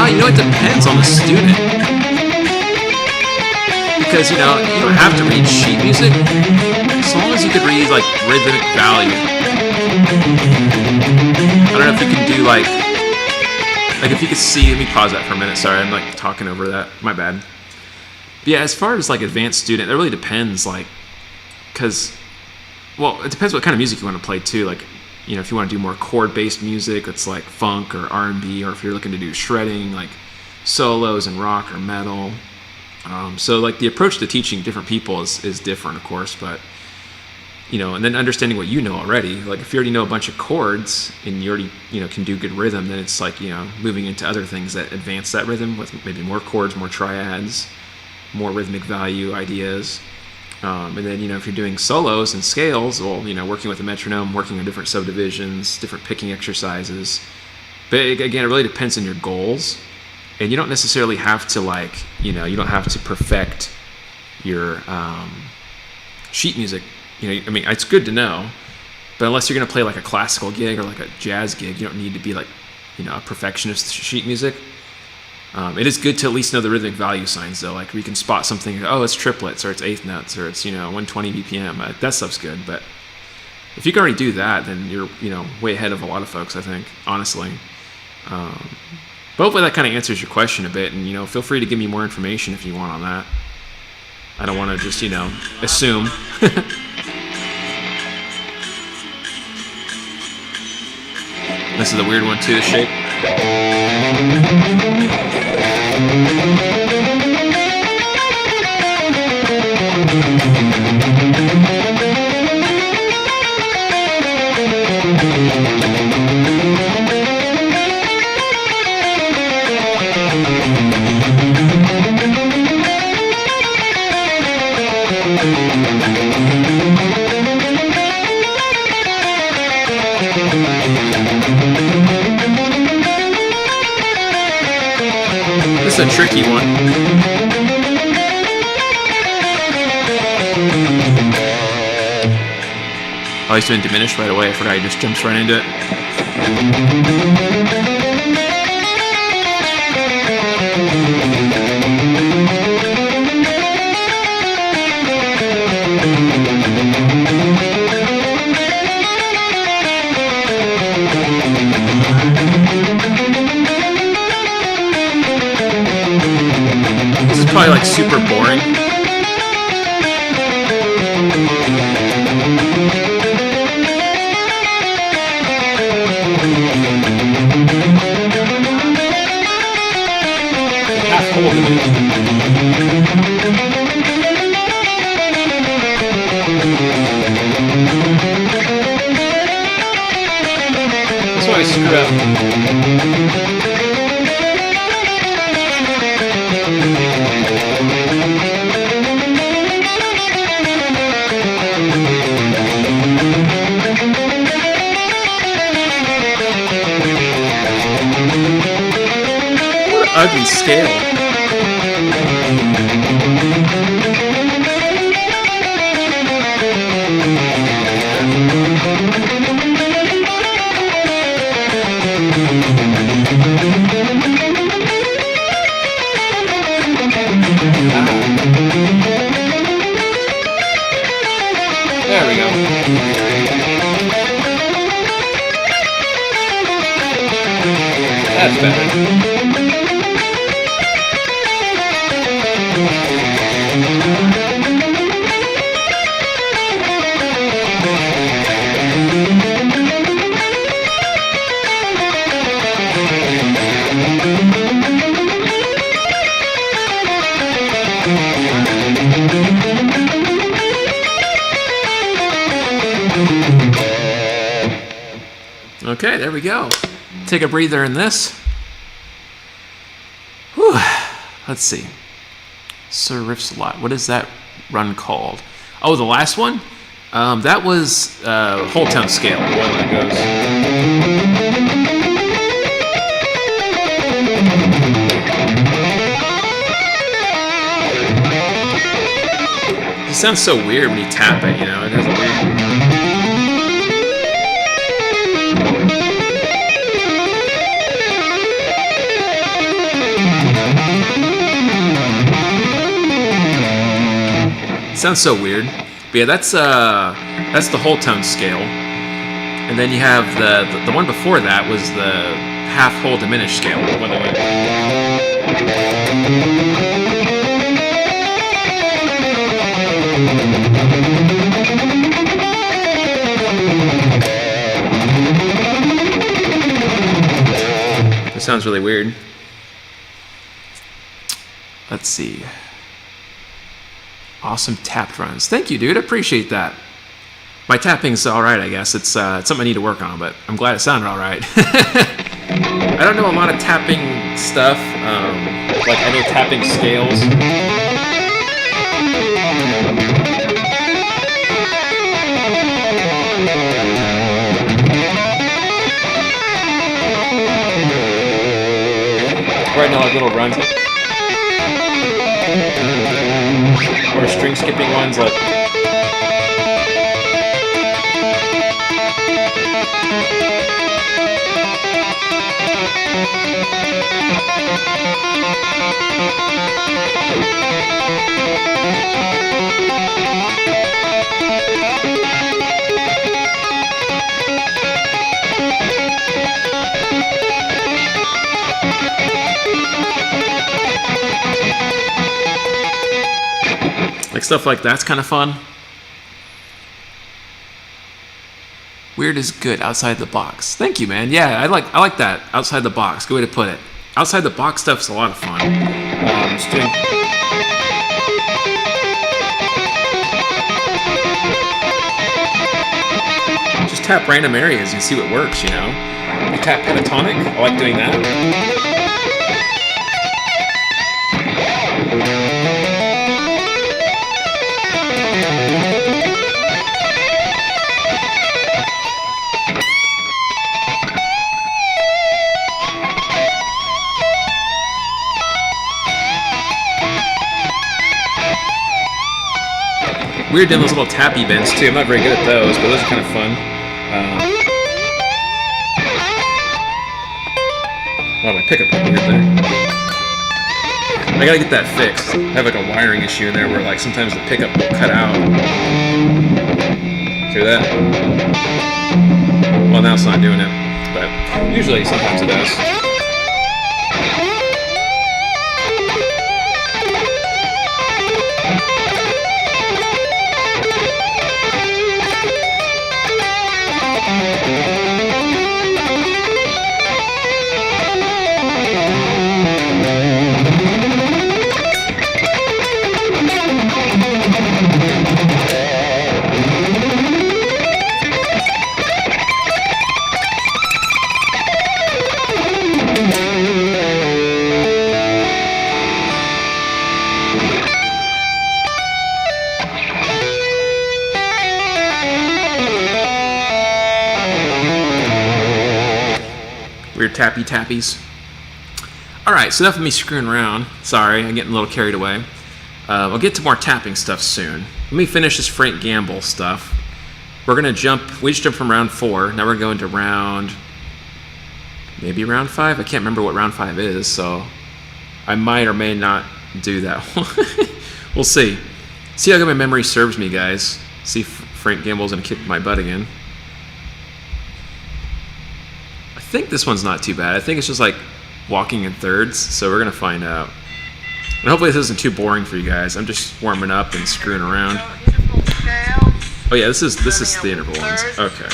[SPEAKER 1] You know, it depends on the student. Because, you know, you don't have to read sheet music as long as you could read, like, rhythmic value. I don't know if you can do, like if you could see, let me pause that for a minute. Sorry, I'm, like, talking over that. My bad. But yeah, as far as, like, advanced student, it really depends, like, because, well, it depends what kind of music you want to play, too. Like, you know, if you want to do more chord-based music that's like funk or R&B, or if you're looking to do shredding, like solos and rock or metal. So, like, the approach to teaching different people is different, of course, but, you know, and then understanding what you know already. Like, if you already know a bunch of chords and you already, you know, can do good rhythm, then it's like, you know, moving into other things that advance that rhythm with maybe more chords, more triads, more rhythmic value ideas. And then, you know, if you're doing solos and scales, well, you know, working with a metronome, working on different subdivisions, different picking exercises. But again, it really depends on your goals. And you don't necessarily have to, like, you know, you don't have to perfect your sheet music. You know, I mean, it's good to know, but unless you're going to play like a classical gig or like a jazz gig, you don't need to be like, you know, a perfectionist sheet music. It is good to at least know the rhythmic value signs, though. Like, we can spot something, oh, it's triplets, or it's eighth notes, or it's, you know, 120 BPM. That stuff's good, but if you can already do that, then you're, you know, way ahead of a lot of folks, I think, honestly. But hopefully that kind of answers your question a bit, and, you know, feel free to give me more information if you want on that. I don't want to just, you know, assume. This is a weird one, too, the shape. This is a tricky one. Oh, he's doing diminished right away. I forgot he just jumps right into it. This is probably like super boring. That's why I screwed up. What an ugly scale. There we go. That's better. Okay, there we go. Take a breather in this. Whew. Let's see. Sir Riffs a lot. What is that run called? Oh, the last one? That was whole tone scale. The one that goes. It sounds so weird when you tap it, you know? It has a weird. Sounds so weird, but yeah, that's the whole tone scale, and then you have the one before that was the half whole diminished scale. When they went. It sounds really weird. Let's see. Awesome tapped runs. Thank you, dude. I appreciate that. My tapping's all right, I guess. It's something I need to work on, but I'm glad it sounded all right. I don't know a lot of tapping stuff. Like I know tapping scales. Right now, like little runs. Or string skipping ones like. Like stuff like that's kind of fun. Weird is good outside the box. Thank you, man. Yeah, I like that outside the box. Good way to put it. Outside the box stuff's a lot of fun. Just doing. Just tap random areas and see what works. You know, you tap pentatonic. I like doing that. Weird doing those little tappy bends too. I'm not very good at those, but those are kind of fun. Wow, my pickup got weird there. I gotta get that fixed. I have like a wiring issue in there where like sometimes the pickup will cut out. Hear that? Well, now it's not doing it, but usually sometimes it does. Weird tappy tappies. Alright, so enough of me screwing around. Sorry, I'm getting a little carried away. I'll get to more tapping stuff soon. Let me finish this Frank Gamble stuff. We're going to jump, we just jumped from round 4. Now we're going to maybe round 5? I can't remember what round 5 is, so I might or may not do that one. We'll see. See how good my memory serves me, guys. See if Frank Gamble's going to kick my butt again. I think this one's not too bad. I think it's just like walking in thirds, so we're going to find out. And hopefully this isn't too boring for you guys. I'm just warming up and screwing around. Oh yeah, this is the interval ones. Okay.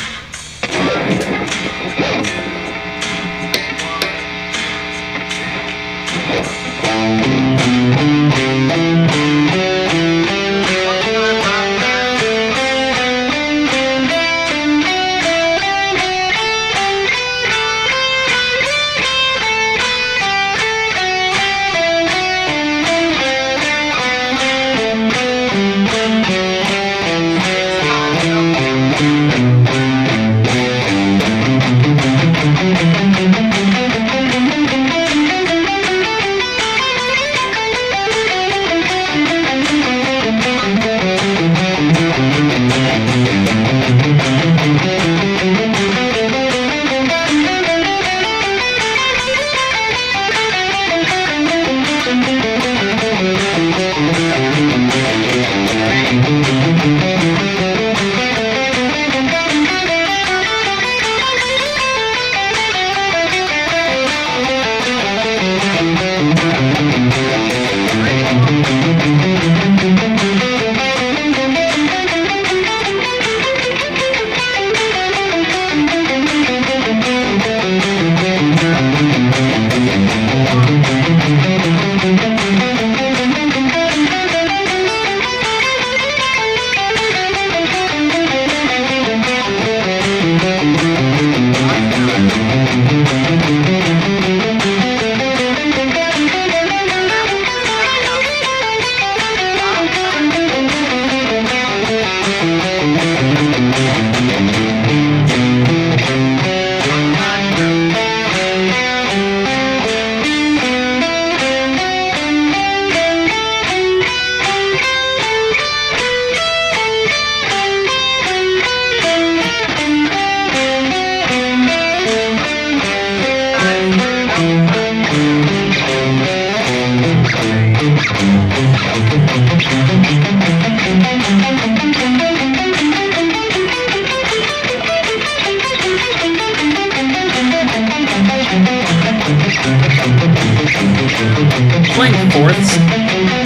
[SPEAKER 1] Playing fourths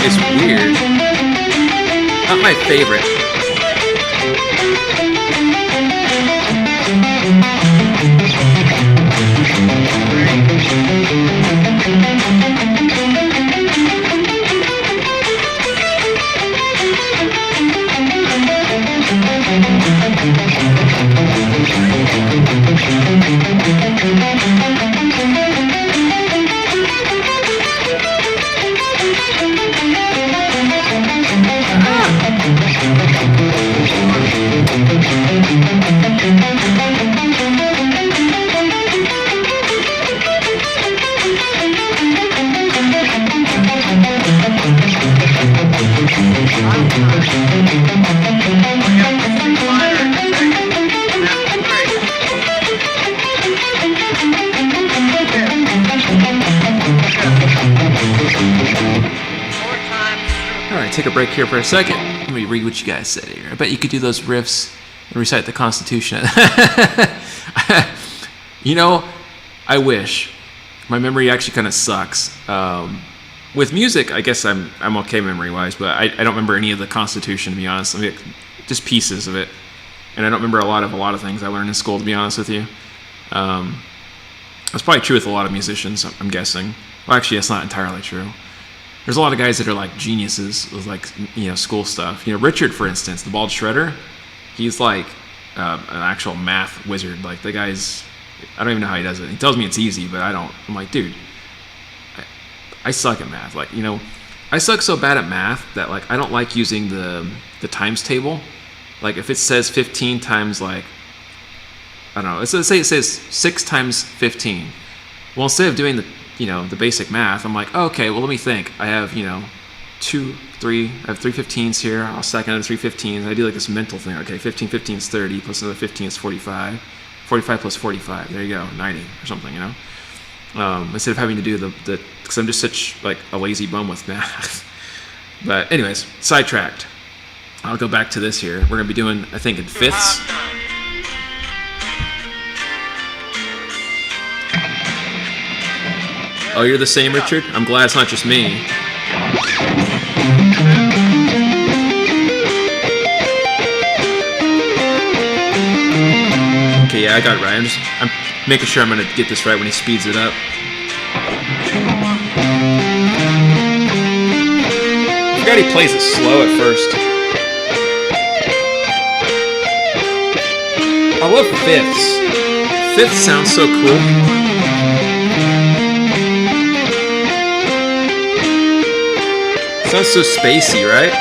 [SPEAKER 1] is weird. Not my favorite. Take a break here for a second. Let me read what you guys said here. I bet you could do those riffs and recite the Constitution. You know, I wish. My memory actually kind of sucks. With music, I guess I'm okay memory-wise, but I don't remember any of the Constitution, to be honest. I mean, just pieces of it, and I don't remember a lot of things I learned in school, to be honest with you. That's probably true with a lot of musicians, I'm guessing. Well, actually, that's not entirely true. There's a lot of guys that are like geniuses with like, you know, school stuff. You know, Richard, for instance, the bald shredder, he's like an actual math wizard. Like the guy's, I don't even know how he does it. He tells me it's easy, but I don't. I'm like, dude, I suck at math. Like, you know, I suck so bad at math that like I don't like using the times table. Like if it says 15 times like, I don't know, let's say it says 6 times 15. Well, instead of doing the basic math, I'm like, oh, okay, well, let me think. I have, I have 3 15s here. I'll stack another 3 15s. I do like this mental thing. Okay, 15 is 30, plus another 15 is 45. 45 plus 45, there you go, 90 or something, you know? Instead of having to do because I'm just such like a lazy bum with math. But anyways, sidetracked. I'll go back to this here. We're going to be doing, I think, in fifths. Oh, you're the same, Richard? I'm glad it's not just me. Okay, yeah, I got it right. I'm making sure I'm going to get this right when he speeds it up. I forgot he plays it slow at first. I love fifths. Fifths sounds so cool. Sounds so spacey, right?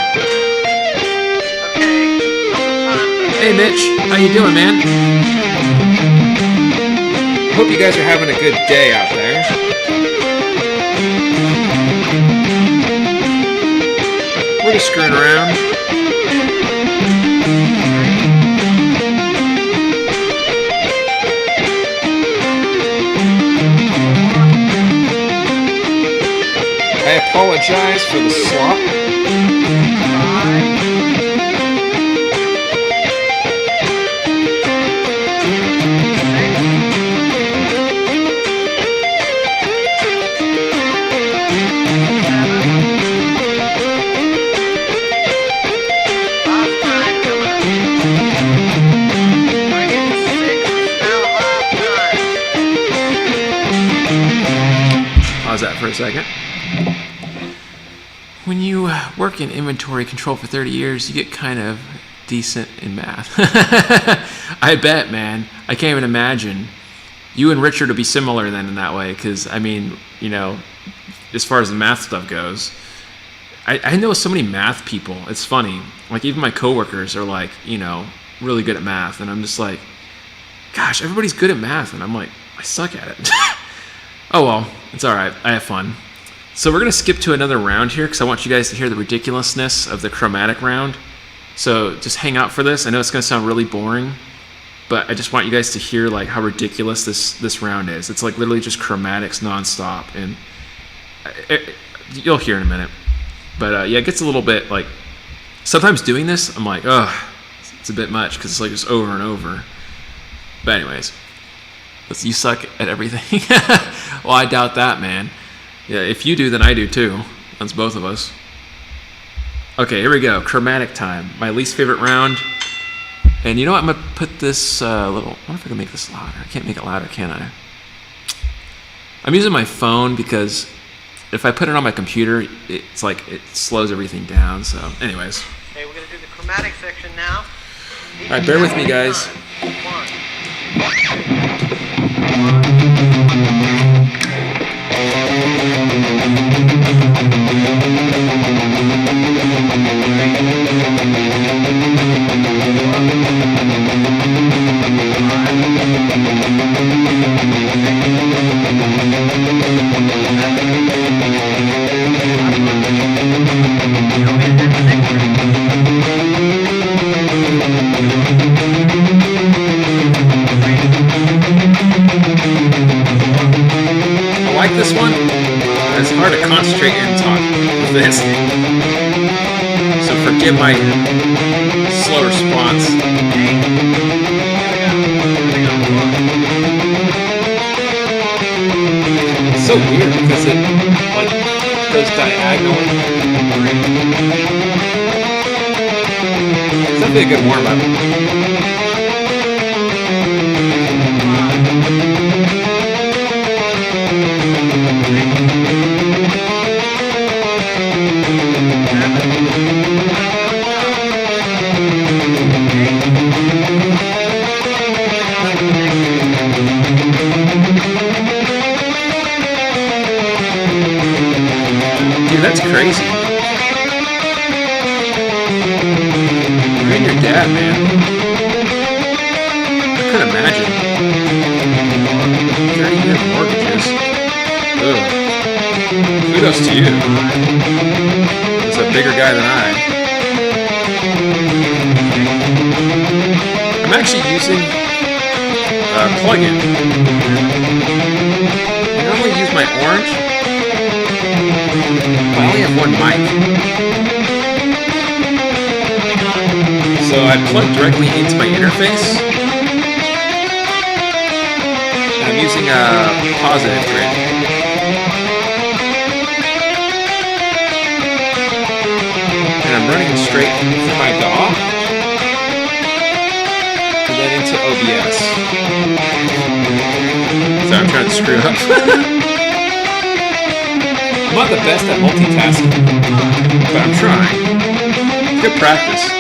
[SPEAKER 1] Hey Mitch, how you doing, man? Hope you guys are having a good day out there. We're just screwing around. I apologize for the slop. Pause that for a second. When you work in inventory control for 30 years, you get kind of decent in math. I bet, man. I can't even imagine. You and Richard will be similar then in that way, because, I mean, as far as the math stuff goes, I know so many math people. It's funny. Like, even my coworkers are, like, really good at math, and I'm just like, gosh, everybody's good at math, and I'm like, I suck at it. Oh, well, it's all right. I have fun. So we're going to skip to another round here because I want you guys to hear the ridiculousness of the chromatic round. So just hang out for this. I know it's going to sound really boring, but I just want you guys to hear like how ridiculous this round is. It's like literally just chromatics nonstop, and you'll hear in a minute. But yeah, it gets a little bit like, sometimes doing this, I'm like, oh, it's a bit much because it's like just over and over. But anyways, You suck at everything. Well, I doubt that, man. Yeah, if you do, then I do too. That's both of us. Okay, here we go. Chromatic time. My least favorite round. And you know what? I'm going to put this little... I wonder if I can make this louder. I can't make it louder, can I? I'm using my phone because if I put it on my computer, it's like it slows everything down. So, anyways.
[SPEAKER 2] Okay, we're going to do the chromatic section now.
[SPEAKER 1] All right, bear with me, guys. This one, it's hard to concentrate and talk with this, so forgive my slow response. It's so weird because it like goes diagonally. It's definitely a good warm-up. That's crazy. You're in your dad, man. I couldn't imagine. 30-year mortgages. Ugh. Kudos to you. He's a bigger guy than I. I'm actually using a plugin. I normally use my orange. I only have one mic, so I plug directly into my interface, and I'm using a positive grid. And I'm running straight through my DAW, and then into OBS. So I'm trying to screw up. I'm not the best at multitasking, but I'm trying. Good practice.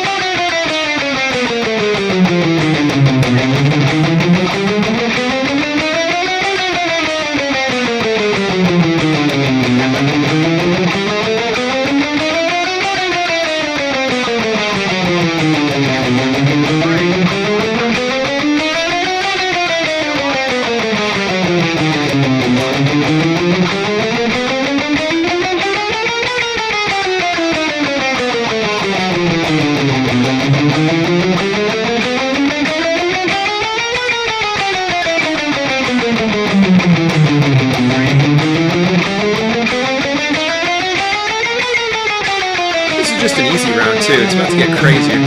[SPEAKER 1] Just an easy round too. It's about to get crazier.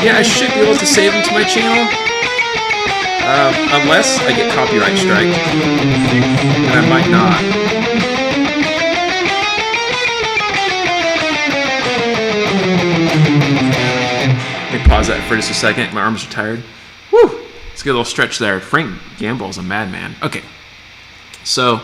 [SPEAKER 1] Yeah, I should be able to save them to my channel, unless I get copyright striked, and I might not. Let me pause that for just a second. My arms are tired. Woo! Let's get a little stretch there. Frank Gamble's a madman. Okay, so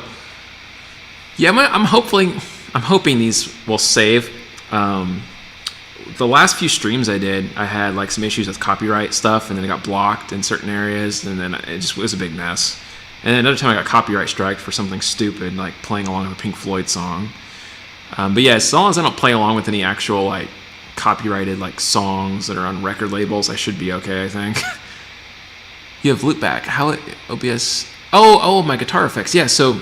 [SPEAKER 1] yeah, I'm hoping these will save. The last few streams I did, I had like some issues with copyright stuff, and then it got blocked in certain areas, and then it just was a big mess. And then another time I got copyright striked for something stupid, like playing along with a Pink Floyd song. But yeah, as long as I don't play along with any actual like copyrighted like songs that are on record labels, I should be okay, I think. You have loopback. How OBS? Oh, my guitar effects. Yeah. So,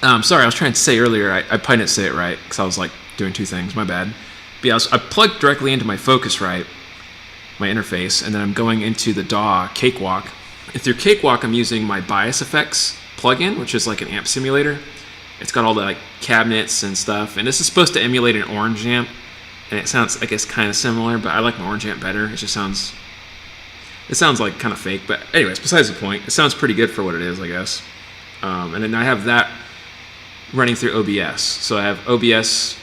[SPEAKER 1] sorry, I was trying to say earlier. I probably didn't say it right because I was like doing two things. My bad. But yeah, I plugged directly into my Focusrite, my interface, and then I'm going into the DAW Cakewalk. And through Cakewalk, I'm using my bias effects plugin, which is like an amp simulator. It's got all the like cabinets and stuff, and this is supposed to emulate an orange amp, and it sounds, I guess, kind of similar, but I like my orange amp better. It sounds like kind of fake, but anyways, besides the point, it sounds pretty good for what it is, I guess. And then I have that running through OBS, so I have OBS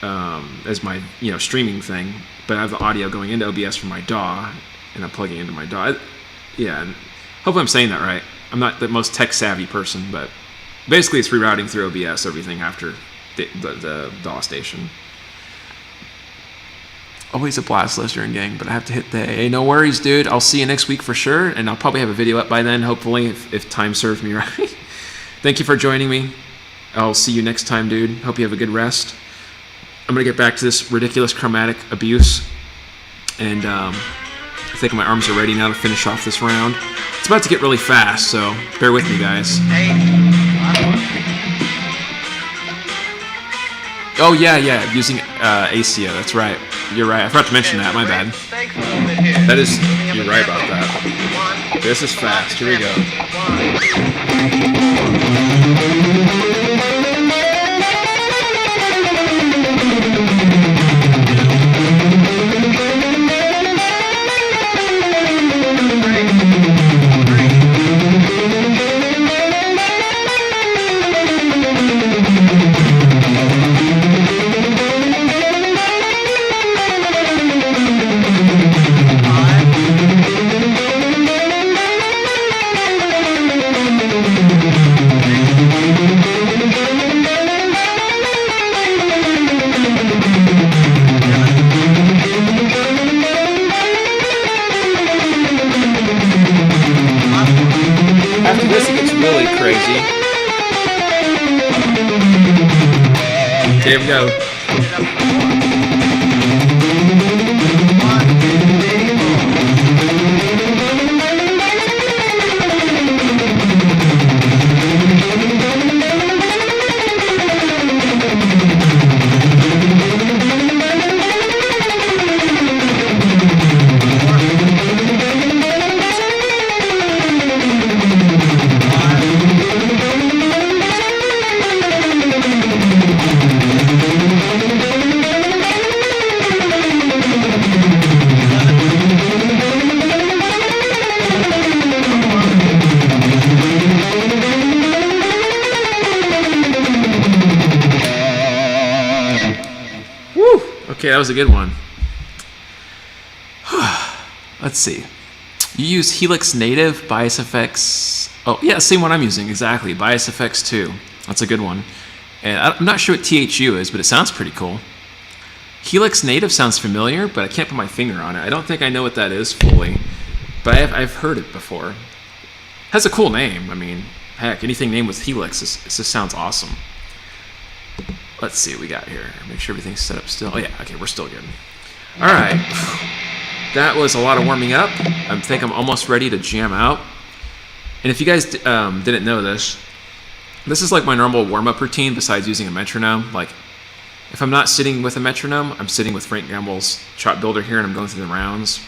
[SPEAKER 1] as my streaming thing, but I have the audio going into OBS from my DAW, and I'm plugging into my DAW. Yeah, and hopefully I'm saying that right. I'm not the most tech savvy person, but basically it's rerouting through OBS everything after the DAW station. Always a blast, listener gang, but I have to hit the hey, no worries, dude. I'll see you next week for sure, and I'll probably have a video up by then, hopefully, if time serves me right. Thank you for joining me. I'll see you next time, dude. Hope you have a good rest. I'm going to get back to this ridiculous chromatic abuse, and I think my arms are ready now to finish off this round. It's about to get really fast, so bear with me, guys. Oh, yeah, using ASIO, that's right. You're right, I forgot to mention that, my bad. That is, you're right about that. This is fast, here we go. After this, it gets really crazy. Here we go. Okay, that was a good one. Let's see. You use Helix Native, Bias Effects. Oh, yeah, same one I'm using, exactly. Bias Effects 2. That's a good one. And I'm not sure what THU is, but it sounds pretty cool. Helix Native sounds familiar, but I can't put my finger on it. I don't think I know what that is fully, but I've heard it before. It has a cool name. I mean, heck, anything named with Helix just sounds awesome. Let's see what we got here. Make sure everything's set up still. Oh yeah, okay, we're still good. All right, that was a lot of warming up. I think I'm almost ready to jam out. And if you guys didn't know this is like my normal warm-up routine besides using a metronome. Like, if I'm not sitting with a metronome, I'm sitting with Frank Gamble's chop builder here, and I'm going through the rounds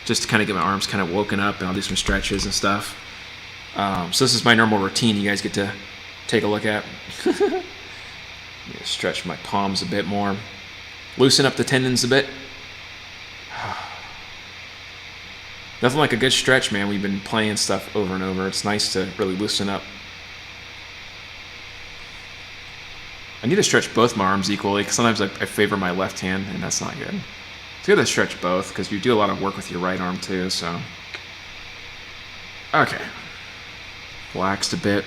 [SPEAKER 1] just to kind of get my arms kind of woken up, and I'll do some stretches and stuff. So this is my normal routine you guys get to take a look at. Stretch my palms a bit more. Loosen up the tendons a bit. Nothing like a good stretch, man. We've been playing stuff over and over. It's nice to really loosen up. I need to stretch both my arms equally, because sometimes I favor my left hand, and that's not good. It's good to stretch both, because you do a lot of work with your right arm too, so. Okay. Relaxed a bit.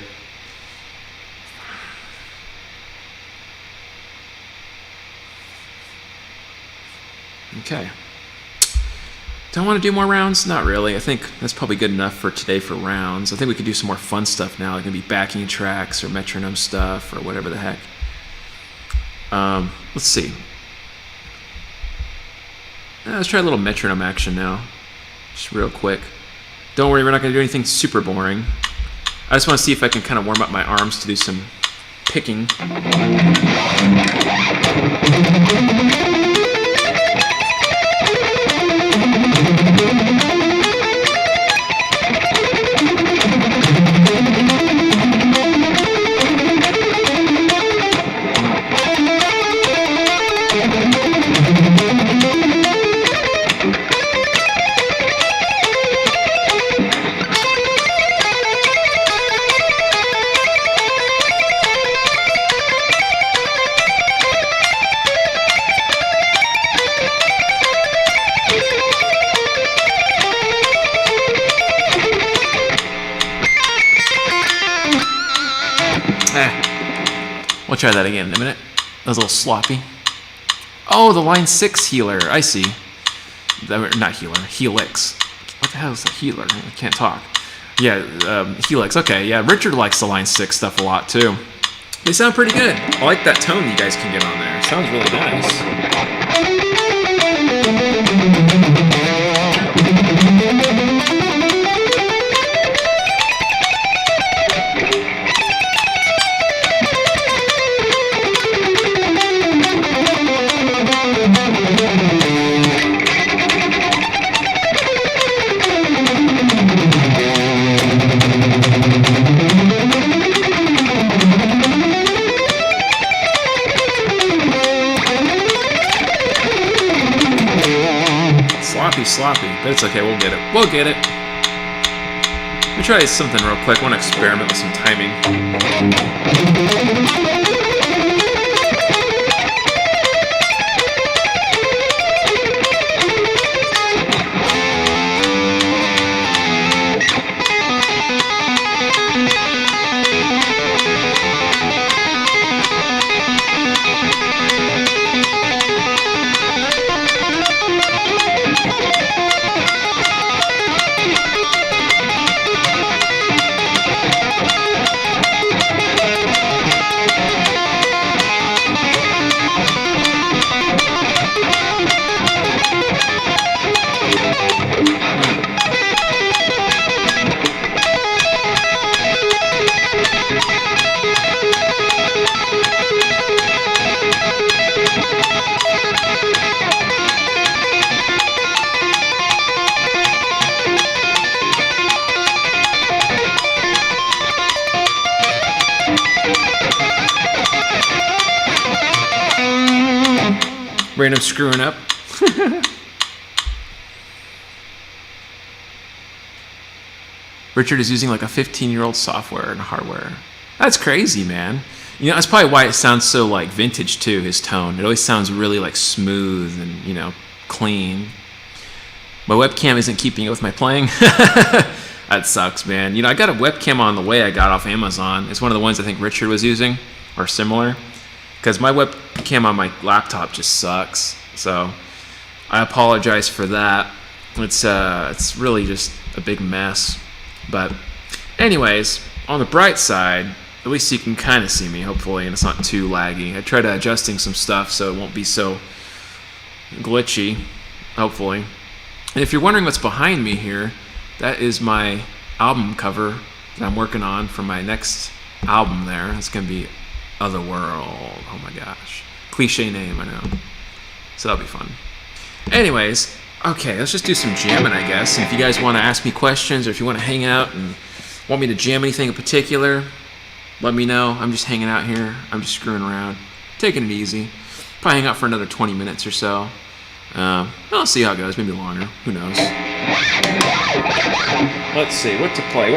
[SPEAKER 1] Okay. Do I want to do more rounds? Not really. I think that's probably good enough for today for rounds. I think we could do some more fun stuff now, like maybe backing tracks or metronome stuff or whatever the heck. Let's see. Let's try a little metronome action now. Just real quick. Don't worry, we're not going to do anything super boring. I just want to see if I can kind of warm up my arms to do some picking. We'll try that again in a minute. That was a little sloppy. Oh, the line 6 healer. I see. Not healer. Helix. What the hell is a healer? I can't talk. Yeah, Helix. Okay, yeah. Richard likes the line 6 stuff a lot too. They sound pretty good. I like that tone you guys can get on there. It sounds really nice. Sloppy, but it's okay, we'll get it. We'll get it. Let me try something real quick. I want to experiment with some timing. Random screwing up. Richard is using like a 15-year-old software and hardware. That's crazy, man. You know, that's probably why it sounds so like vintage too, his tone. It always sounds really like smooth and, you know, clean. My webcam isn't keeping up with my playing. That sucks, man. You know, I got a webcam on the way I got off Amazon. It's one of the ones I think Richard was using or similar. Because my webcam on my laptop just sucks. So I apologize for that. It's really just a big mess. But anyways, on the bright side, at least you can kind of see me, hopefully, and it's not too laggy. I tried adjusting some stuff so it won't be so glitchy, hopefully. And if you're wondering what's behind me here, that is my album cover that I'm working on for my next album there. It's going to be Otherworld. Oh my gosh. Cliche name, I know. So that'll be fun. Anyways, okay, let's just do some jamming, I guess. And if you guys want to ask me questions or if you want to hang out and want me to jam anything in particular, let me know. I'm just hanging out here. I'm just screwing around. Taking it easy. Probably hang out for another 20 minutes or so. I'll see how it goes. Maybe longer. Who knows? Let's see. What to play?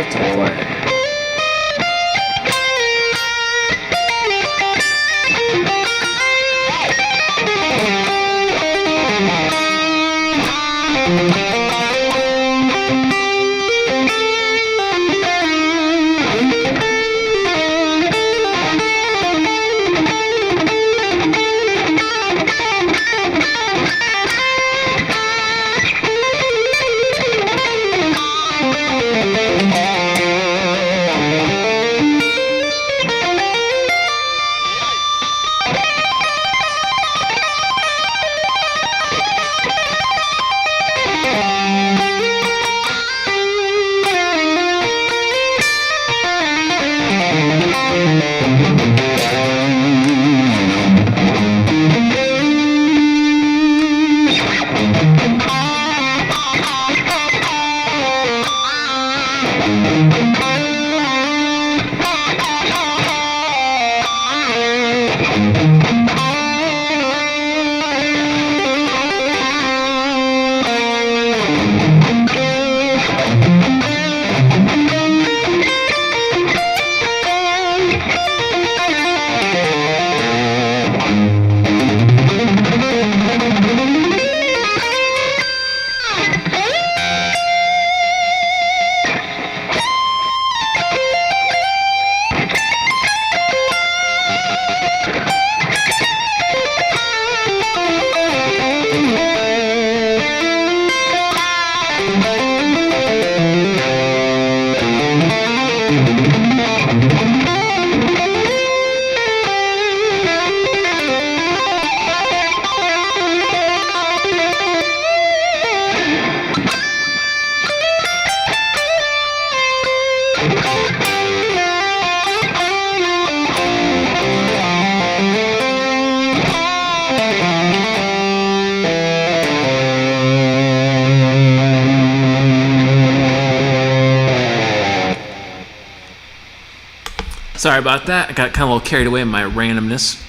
[SPEAKER 1] Sorry about that. I got kind of a little carried away in my randomness.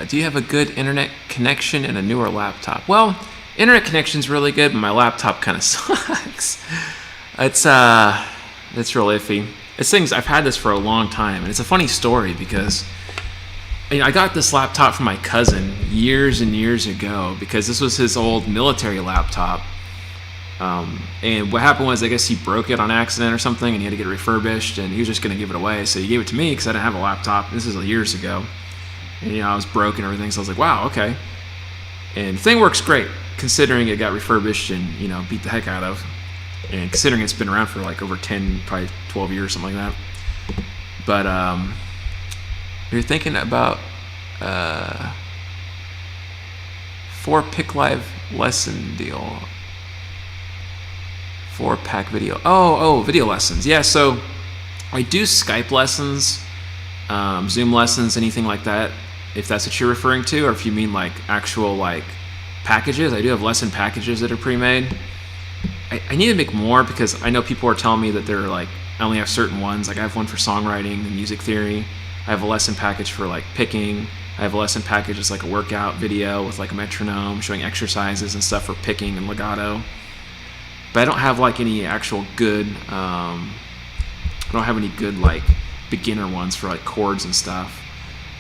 [SPEAKER 1] Do you have a good internet connection and a newer laptop? Well, internet connection's really good, but my laptop kind of sucks. It's real iffy. It's things, I've had this for a long time, and it's a funny story because I got this laptop from my cousin years and years ago because this was his old military laptop. And what happened was, I guess he broke it on accident or something, and he had to get it refurbished, and he was just going to give it away. So he gave it to me because I didn't have a laptop. This is years ago. And, I was broke and everything, so I was like, wow, okay. And the thing works great, considering it got refurbished and, beat the heck out of. And considering it's been around for like over 10, probably 12 years, something like that. But you're thinking about 4 Pick Live lesson deal. 4-pack video. Oh, video lessons. Yeah, so I do Skype lessons, Zoom lessons, anything like that, if that's what you're referring to, or if you mean like actual like packages. I do have lesson packages that are pre-made. I need to make more because I know people are telling me that they're like, I only have certain ones. Like I have one for songwriting and music theory. I have a lesson package for like picking. I have a lesson package that's like a workout video with like a metronome showing exercises and stuff for picking and legato. But I don't have like any actual good, I don't have any good like beginner ones for like chords and stuff.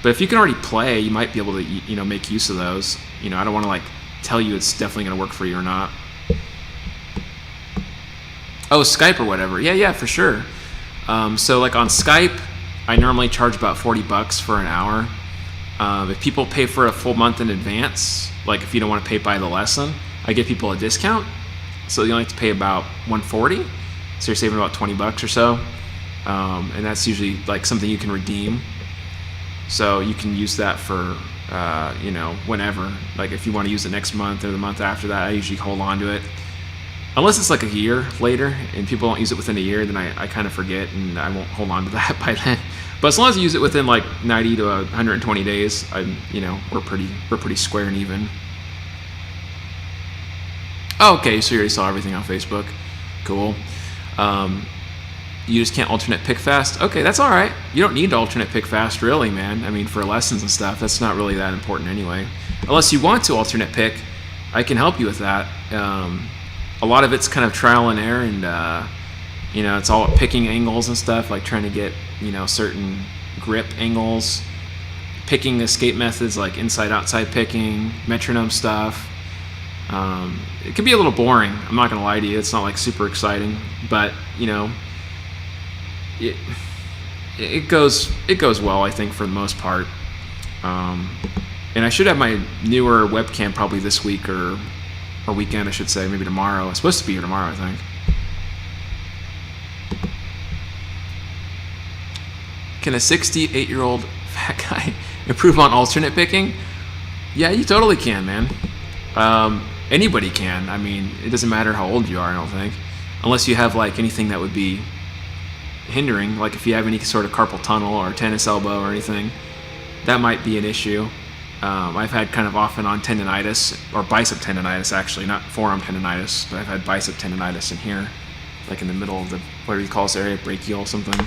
[SPEAKER 1] But if you can already play, you might be able to, make use of those. I don't want to like tell you it's definitely going to work for you or not. Oh, Skype or whatever. Yeah, for sure. So like on Skype, I normally charge about $40 for an hour. If people pay for a full month in advance, like if you don't want to pay by the lesson, I give people a discount. So you only have to pay about $140. So you're saving about $20 or so. And that's usually like something you can redeem. So you can use that for, whenever. Like if you want to use it next month or the month after that, I usually hold on to it. Unless it's like a year later and people don't use it within a year, then I kind of forget and I won't hold on to that by then. But as long as you use it within like 90 to 120 days, we're pretty square and even. Oh, okay, so you already saw everything on Facebook. Cool. You just can't alternate pick fast? Okay, that's all right. You don't need to alternate pick fast, really, man. I mean, for lessons and stuff, that's not really that important anyway. Unless you want to alternate pick, I can help you with that. A lot of it's kind of trial and error, and it's all picking angles and stuff, like trying to get certain grip angles, picking escape methods like inside-outside picking, metronome stuff. It can be a little boring. I'm not gonna lie to you. It's not like super exciting, but it goes well, I think, for the most part. And I should have my newer webcam probably this week or weekend, I should say, maybe tomorrow. It's supposed to be here tomorrow, I think. Can a 68-year-old fat guy improve on alternate picking? Yeah, you totally can, man. Anybody can. I mean, it doesn't matter how old you are, I don't think. Unless you have like anything that would be hindering, like if you have any sort of carpal tunnel or tennis elbow or anything, that might be an issue. I've had kind of off and on tendonitis, or bicep tendonitis actually, not forearm tendonitis, but I've had bicep tendonitis in here, like in the middle of the, whatever you call this area, brachial something.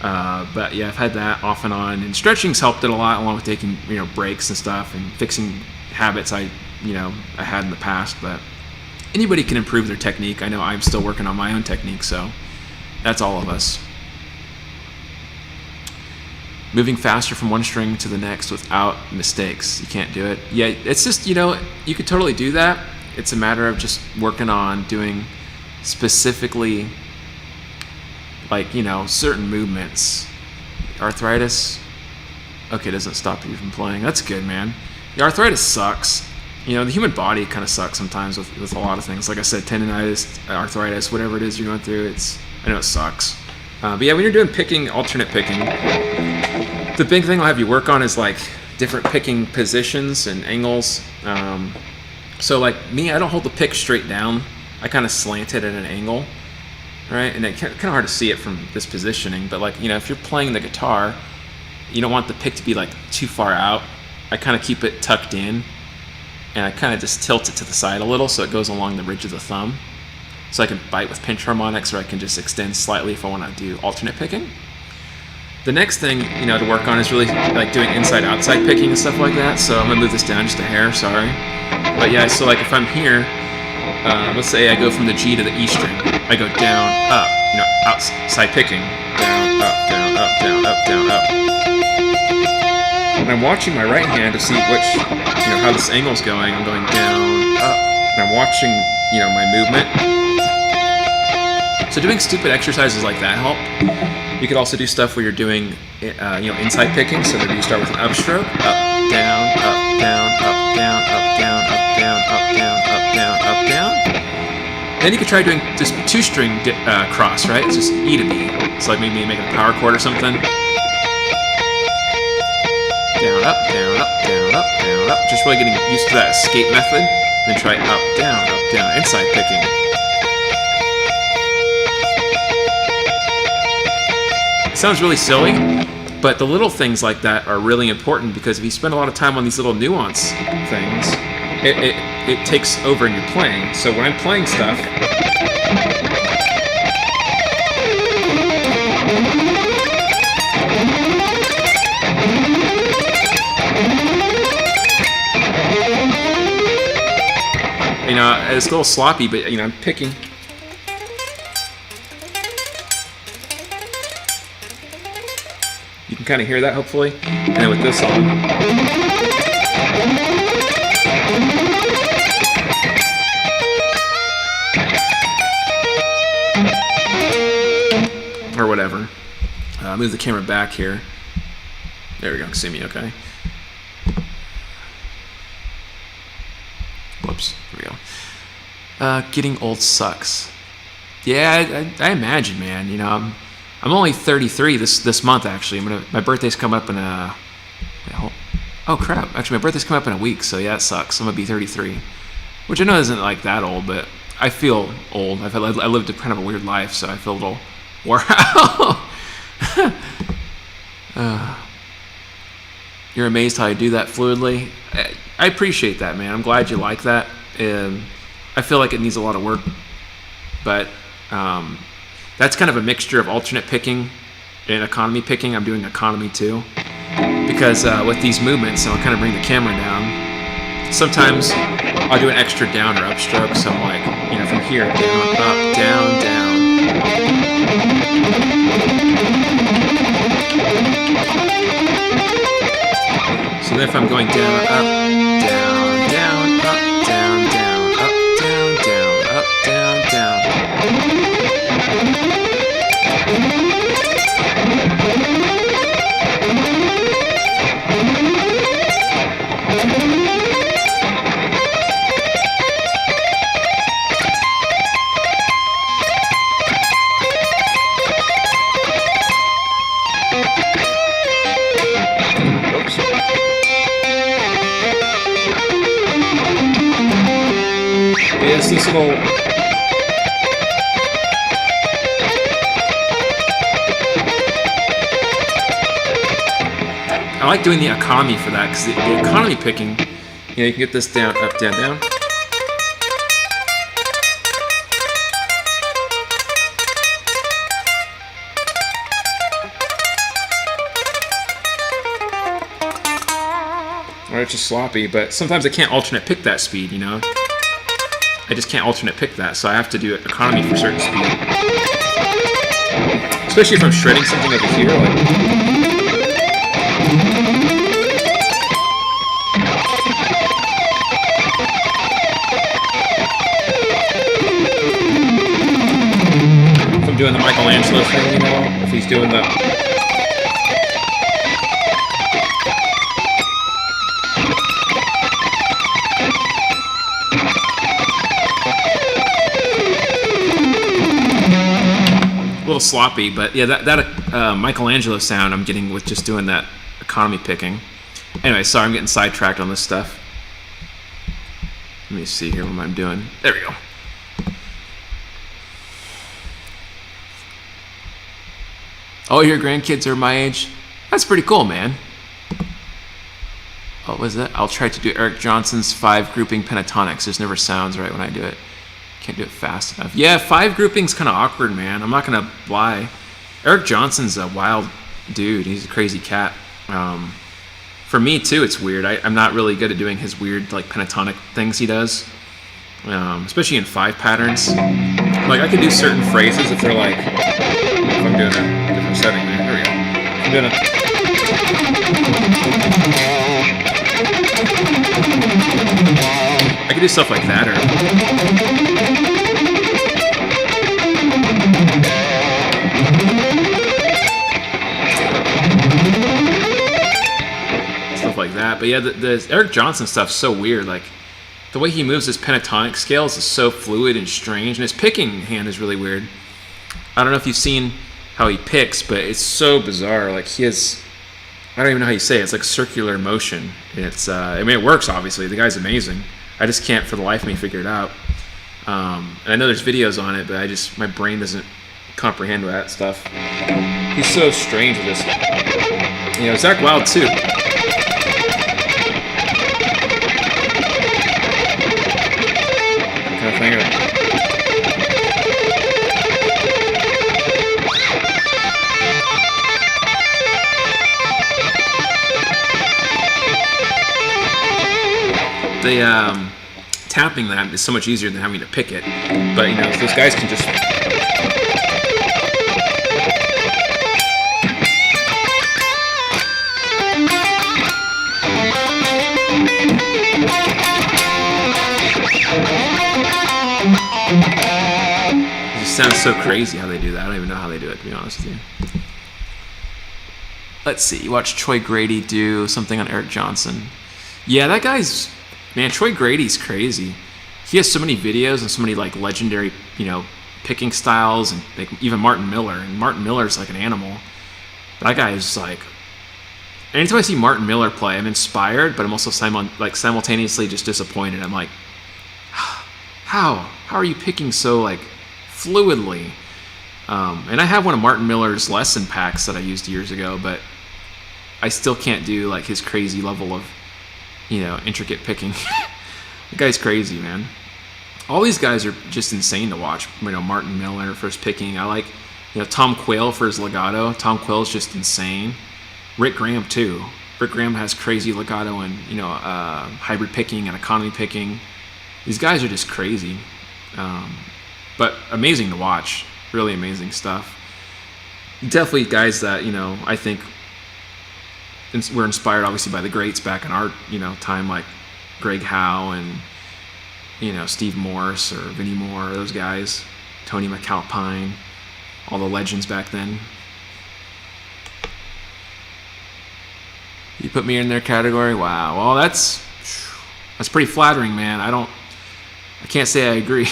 [SPEAKER 1] But yeah, I've had that off and on, and stretching's helped it a lot, along with taking breaks and stuff and fixing habits I had in the past. But anybody can improve their technique. I know I'm still working on my own technique, so that's all of us. Moving faster from one string to the next without mistakes. You can't do it. Yeah, it's just, you could totally do that. It's a matter of just working on doing specifically, like, certain movements. Arthritis, okay, doesn't stop you from playing. That's good, man. The arthritis sucks. The human body kind of sucks sometimes with a lot of things. Like I said, tendonitis, arthritis, whatever it is you're going through, I know it sucks. But yeah, when you're doing picking, alternate picking, the big thing I'll have you work on is like different picking positions and angles. So like me, I don't hold the pick straight down. I kind of slant it at an angle, right? And it's kind of hard to see it from this positioning, but like, if you're playing the guitar, you don't want the pick to be like too far out. I kind of keep it tucked in, and I kind of just tilt it to the side a little so it goes along the ridge of the thumb. So I can bite with pinch harmonics, or I can just extend slightly if I want to do alternate picking. The next thing, you know, to work on is really like doing inside-outside picking and stuff like that. So I'm gonna move this down just a hair, sorry. But yeah, so like if I'm here, let's say I go from the G to the E string. I go down, up, you know, outside picking. Down, up, down, up, down, up, down, up. And I'm watching my right hand to see which, you know, how this angle's going. I'm going down, up, and I'm watching, you know, my movement. So doing stupid exercises like that help. You could also do stuff where you're doing, you know, inside picking. So maybe you start with an upstroke, up, down, up, down, up, down, up, down, up, down, up, down, up, down, up, down. Then you could try doing just two-string cross, right? It's just E to B. It's like maybe making a power chord or something. Down, up, down, up, down, up, down, up. Just really getting used to that escape method. Then try up, down, inside picking. It sounds really silly, but the little things like that are really important, because if you spend a lot of time on these little nuance things, it takes over in your playing. So when I'm playing stuff, you know, it's a little sloppy, but you know, I'm picking. You can kind of hear that, hopefully. And then with this on. Or whatever. Move the camera back here. There we go. See me okay? Whoops. Here we go. Getting old sucks. Yeah, I imagine, man. You know, I'm only 33 this month, actually. My birthday's coming up in a... Oh, crap. Actually, my birthday's coming up in a week, so yeah, it sucks. I'm going to be 33. Which I know isn't, like, that old, but I feel old. I lived a kind of a weird life, so I feel a little wore out. You're amazed how I do that fluidly. I appreciate that, man. I'm glad you like that. I feel like it needs a lot of work, but... that's kind of a mixture of alternate picking and economy picking. I'm doing economy too, because with these movements, I'll kind of bring the camera down. Sometimes I'll do an extra down or upstroke, so I'm like, you know, from here, down, up, down, down. So then if I'm going down, up, down, down, up, down, down, up, down, down, up, down, down. It's this little... I like doing the economy for that, because the economy picking, you know, you can get this down, up, down, down. Or it's just sloppy, but sometimes I can't alternate pick that speed, you know? I just can't alternate pick that, so I have to do economy for certain speed. Especially if I'm shredding something over here, like... If I'm doing the Michelangelo thing, you know, if he's doing the... A little sloppy, but yeah, that Michelangelo sound I'm getting with just doing that economy picking. Anyway, sorry, I'm getting sidetracked on this stuff. Let me see here what I'm doing. There we go. Oh, your grandkids are my age? That's pretty cool, man. What was that? I'll try to do Eric Johnson's 5 grouping pentatonics. This never sounds right when I do it. Can't do it fast enough. Yeah, 5 grouping's kind of awkward, man. I'm not gonna lie. Eric Johnson's a wild dude. He's a crazy cat. For me too, it's weird. I'm not really good at doing his weird like pentatonic things he does, especially in 5 patterns. Like I can do certain phrases if they're like, if I'm doing a different setting there. Here we go. I'm doing I can do stuff like that, or stuff like that. But yeah, the Eric Johnson stuff's so weird. Like the way he moves his pentatonic scales is so fluid and strange, and his picking hand is really weird. I don't know if you've seen how he picks, but it's so bizarre. Like he has, I don't even know how you say it. It's like circular motion. It's, I mean, it works obviously. The guy's amazing. I just can't for the life of me figure it out. And I know there's videos on it, but my brain doesn't comprehend that stuff. He's so strange with this. You know, Zach Wild too. Kind of thing. Tapping that is so much easier than having to pick it. But you know, those guys can just it just sounds so crazy how they do that. I don't even know how they do it, to be honest with you. Let's see. You watch Troy Grady do something on Eric Johnson. Yeah, that guy's... Man, Troy Grady's crazy. He has so many videos and so many like legendary, you know, picking styles, and like, even Martin Miller. And Martin Miller's like an animal. That guy is like... Anytime I see Martin Miller play, I'm inspired, but I'm also simultaneously just disappointed. I'm like, how are you picking so like fluidly? And I have one of Martin Miller's lesson packs that I used years ago, but I still can't do like his crazy level of, you know, intricate picking. The guy's crazy, man. All these guys are just insane to watch. You know, Martin Miller for his picking. I like, you know, Tom Quayle for his legato. Tom Quayle's just insane. Rick Graham too. Rick Graham has crazy legato and, you know, hybrid picking and economy picking. These guys are just crazy, but amazing to watch. Really amazing stuff. Definitely guys that, you know, I think we're inspired obviously by the greats back in our, you know, time, like Greg Howe and, you know, Steve Morse or Vinnie Moore, those guys, Tony McAlpine, all the legends back then. You put me in their category? Wow. Well, that's pretty flattering, man. I can't say I agree,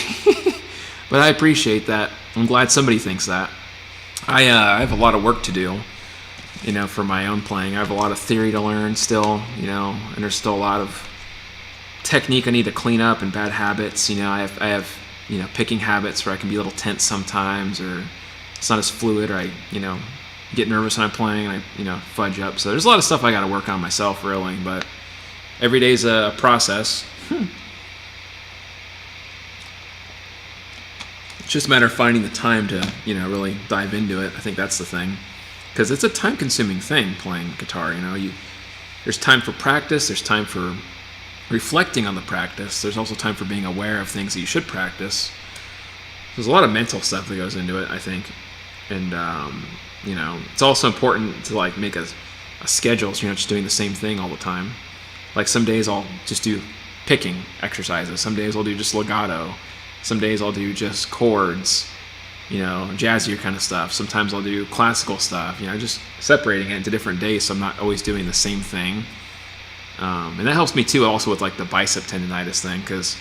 [SPEAKER 1] but I appreciate that. I'm glad somebody thinks that. I have a lot of work to do, you know, for my own playing. I have a lot of theory to learn still, you know, and there's still a lot of technique I need to clean up and bad habits. You know, I have, you know, picking habits where I can be a little tense sometimes, or it's not as fluid, or I, you know, get nervous when I'm playing and I, you know, fudge up. So there's a lot of stuff I got to work on myself, really, but every day's a process. It's just a matter of finding the time to, you know, really dive into it. I think that's the thing. Because it's a time-consuming thing, playing guitar, you know. There's time for practice, there's time for reflecting on the practice, there's also time for being aware of things that you should practice. There's a lot of mental stuff that goes into it, I think. And, you know, it's also important to, like, make a schedule so you're not just doing the same thing all the time. Like, some days I'll just do picking exercises, some days I'll do just legato, some days I'll do just chords, you know, jazzier kind of stuff. Sometimes I'll do classical stuff, you know, just separating it into different days so I'm not always doing the same thing. And that helps me too also with like the bicep tendonitis thing, because,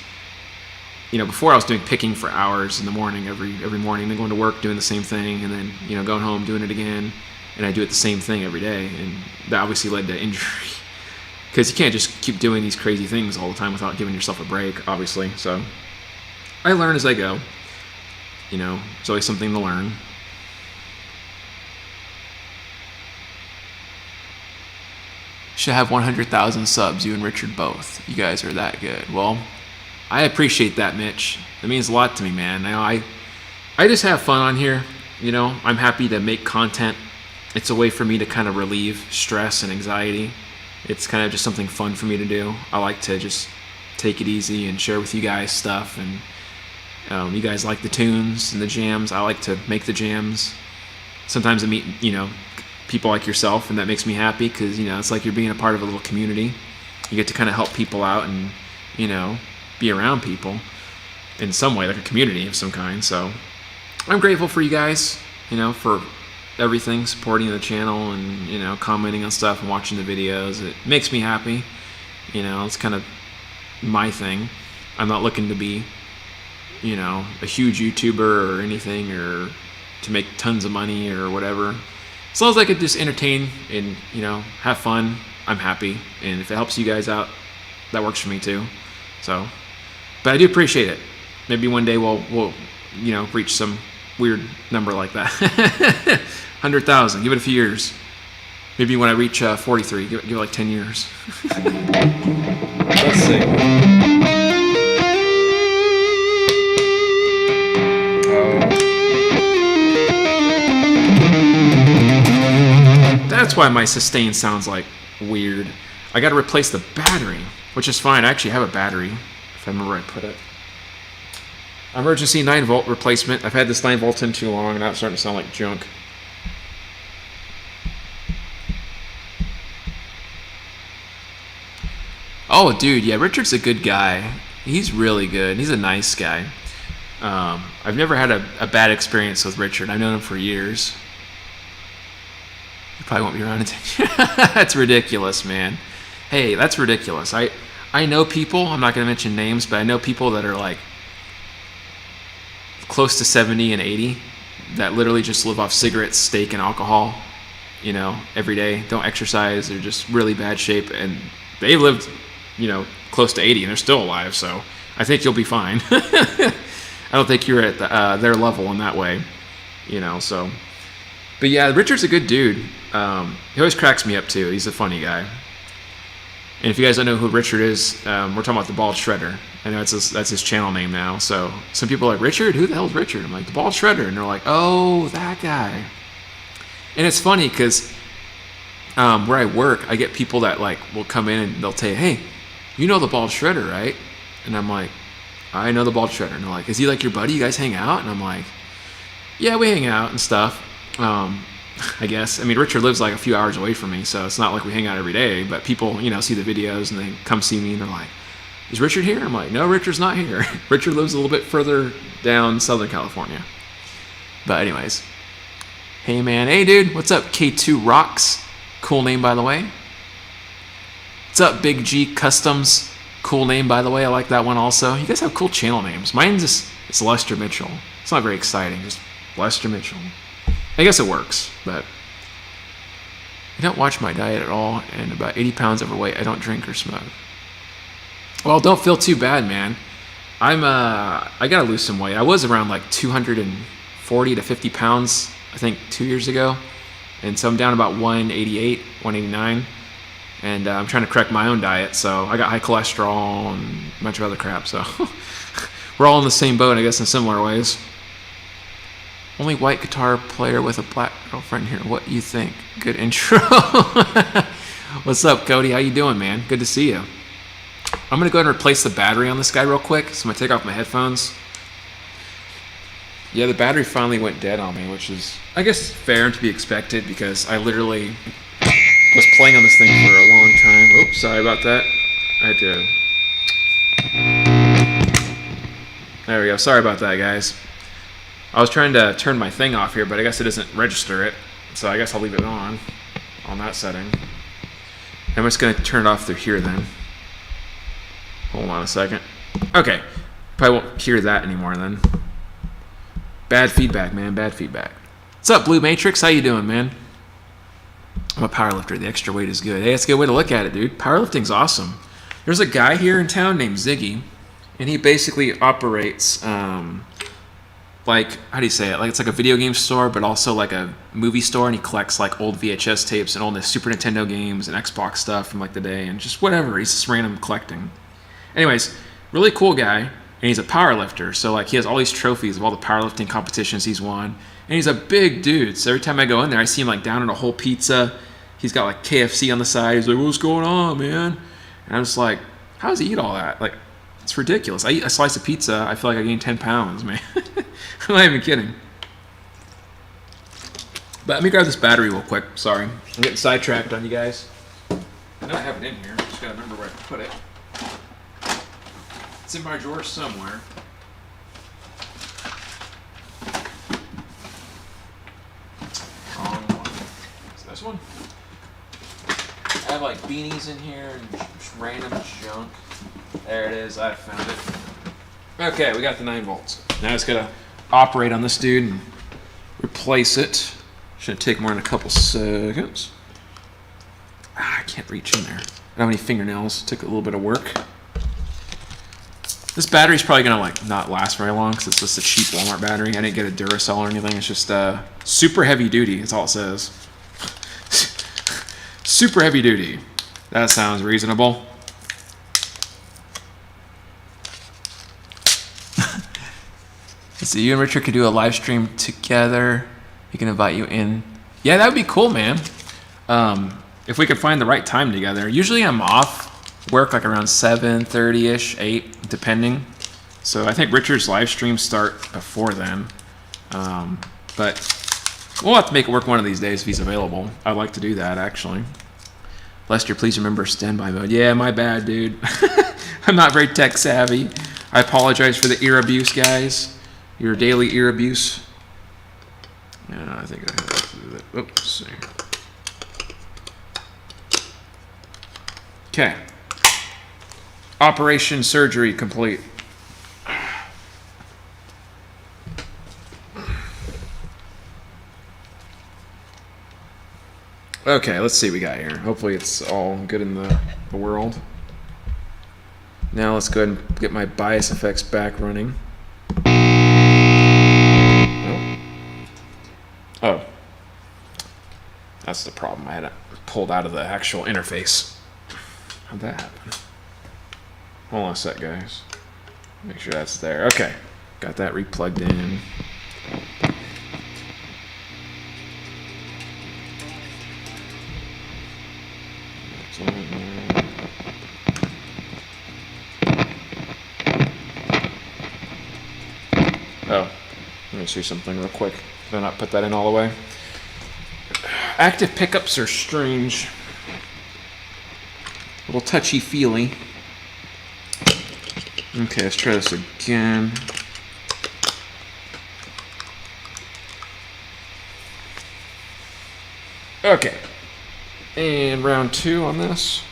[SPEAKER 1] you know, before I was doing picking for hours in the morning, every morning, then going to work doing the same thing, and then, you know, going home doing it again, and I do it the same thing every day, and that obviously led to injury. Because you can't just keep doing these crazy things all the time without giving yourself a break, obviously. So I learn as I go. You know, there's always something to learn. Should have 100,000 subs, you and Richard both. You guys are that good. Well, I appreciate that, Mitch. It means a lot to me, man. I just have fun on here. You know, I'm happy to make content. It's a way for me to kind of relieve stress and anxiety. It's kind of just something fun for me to do. I like to just take it easy and share with you guys stuff. And you guys like the tunes and the jams. I like to make the jams. Sometimes I meet, you know, people like yourself, and that makes me happy because, you know, it's like you're being a part of a little community. You get to kind of help people out and, you know, be around people in some way, like a community of some kind. So I'm grateful for you guys, you know, for everything, supporting the channel and, you know, commenting on stuff and watching the videos. It makes me happy. You know, it's kind of my thing. I'm not looking to be, you know, a huge YouTuber or anything, or to make tons of money or whatever. As long as I could just entertain and, you know, have fun, I'm happy. And if it helps you guys out, that works for me too. So, but I do appreciate it. Maybe one day we'll you know, reach some weird number like that. 100,000. Give it a few years. Maybe when I reach 43, give it like 10 years. Let's see. That's why my sustain sounds like weird. I got to replace the battery, which is fine. I actually have a battery, if I remember where I put it. Emergency 9-volt replacement. I've had this 9-volt in too long, and now it's starting to sound like junk. Oh, dude, yeah, Richard's a good guy. He's really good. He's a nice guy. I've never had a bad experience with Richard. I've known him for years. He probably won't be around in 10 years. That's ridiculous, man. Hey, that's ridiculous. I know people, I'm not going to mention names, but I know people that are like close to 70 and 80 that literally just live off cigarettes, steak, and alcohol, you know, every day. Don't exercise. They're just really bad shape, and they lived, you know, close to 80 and they're still alive. So I think you'll be fine. I don't think you're at their level in that way, you know. So, but yeah, Richard's a good dude. He always cracks me up too. He's a funny guy. And if you guys don't know who Richard is, we're talking about the Bald Shredder. I know that's his channel name now. So some people are like, Richard? Who the hell is Richard? I'm like, the Bald Shredder. And they're like, oh, that guy. And it's funny because where I work, I get people that like will come in and they'll say, hey, you know the Bald Shredder, right? And I'm like, I know the Bald Shredder. And they're like, is he like your buddy? You guys hang out? And I'm like, yeah, we hang out and stuff. I guess. I mean, Richard lives like a few hours away from me, so it's not like we hang out every day, but people, you know, see the videos and they come see me and they're like, is Richard here? I'm like, no, Richard's not here. Richard lives a little bit further down Southern California. But anyways. Hey, man. Hey, dude. What's up? K2 Rocks. Cool name, by the way. What's up, Big G Customs? Cool name, by the way. I like that one also. You guys have cool channel names. Mine's just, it's Lester Mitchell. It's not very exciting. Just Lester Mitchell. I guess it works, but I don't watch my diet at all, and about 80 pounds overweight. I don't drink or smoke. Well, don't feel too bad, man. I gotta lose some weight. I was around like 240 to 50 pounds, I think 2 years ago, and so I'm down about 188, 189, and I'm trying to correct my own diet. So I got high cholesterol and a bunch of other crap. So we're all in the same boat, I guess, in similar ways. Only white guitar player with a black girlfriend here. What do you think? Good intro. What's up, Cody? How you doing, man? Good to see you. I'm going to go ahead and replace the battery on this guy real quick. So I'm going to take off my headphones. Yeah, the battery finally went dead on me, which is, I guess, fair and to be expected because I literally was playing on this thing for a long time. Oops, sorry about that. I had to... There we go. Sorry about that, guys. I was trying to turn my thing off here, but I guess it doesn't register it. So I guess I'll leave it on that setting. I'm just going to turn it off through here then. Hold on a second. Okay. Probably won't hear that anymore then. Bad feedback, man. Bad feedback. What's up, Blue Matrix? How you doing, man? I'm a powerlifter. The extra weight is good. Hey, that's a good way to look at it, dude. Powerlifting's awesome. There's a guy here in town named Ziggy, and he basically operates... like, how do you say it? Like, it's like a video game store, but also like a movie store, and he collects like old VHS tapes and all the Super Nintendo games and Xbox stuff from like the day, and just whatever. He's just random collecting. Anyways, really cool guy, and he's a power lifter. So like he has all these trophies of all the powerlifting competitions he's won, and he's a big dude. So every time I go in there, I see him like down in a whole pizza. He's got like KFC on the side. He's like, "What's going on, man?" And I'm just like, "How does he eat all that? Like, it's ridiculous. I eat a slice of pizza, I feel like I gained 10 pounds, man." I'm not even kidding. But let me grab this battery real quick. Sorry, I'm getting sidetracked on you guys. I know I have it in here. Just gotta remember where I put it. It's in my drawer somewhere. Wrong one. Is this one? I have like beanies in here and just random junk. There it is. I found it. Okay, we got the 9 volts. Now I just gotta operate on this dude and replace it. Shouldn't take more than a couple seconds. I can't reach in there. I don't have any fingernails. Took a little bit of work. This battery's probably gonna like not last very long because it's just a cheap Walmart battery. I didn't get a Duracell or anything. It's just super heavy duty. That's all it says. Super heavy duty. That sounds reasonable. So you and Richard could do a live stream together. He can invite you in. Yeah, that would be cool, man. If we could find the right time together. Usually I'm off work like around 7:30ish, 8, depending. So I think Richard's live streams start before then. But we'll have to make it work one of these days if he's available. I'd like to do that, actually. Lester, please remember standby mode. Yeah, my bad, dude. I'm not very tech savvy. I apologize for the ear abuse, guys. Your daily ear abuse. Yeah, I think I have to do that. Oops. See. Okay. Operation surgery complete. Okay, let's see what we got here. Hopefully it's all good in the world. Now let's go ahead and get my bias effects back running. Oh. That's the problem. I had it pulled out of the actual interface. How'd that happen? Hold on a sec, guys. Make sure that's there. Okay. Got that replugged in. Oh, let me see something real quick. Did I not put that in all the way? Active pickups are strange. A little touchy-feely. Okay, let's try this again. Okay. And round 2 on this.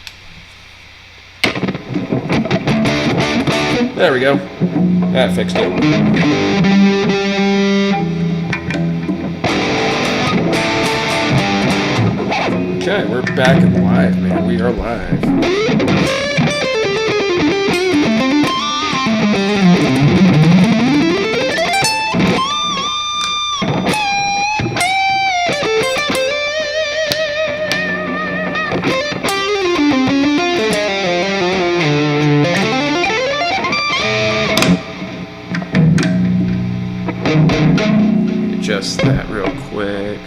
[SPEAKER 1] There we go. That fixed it. Okay, we're back and live, man. We are live. Adjust that real quick.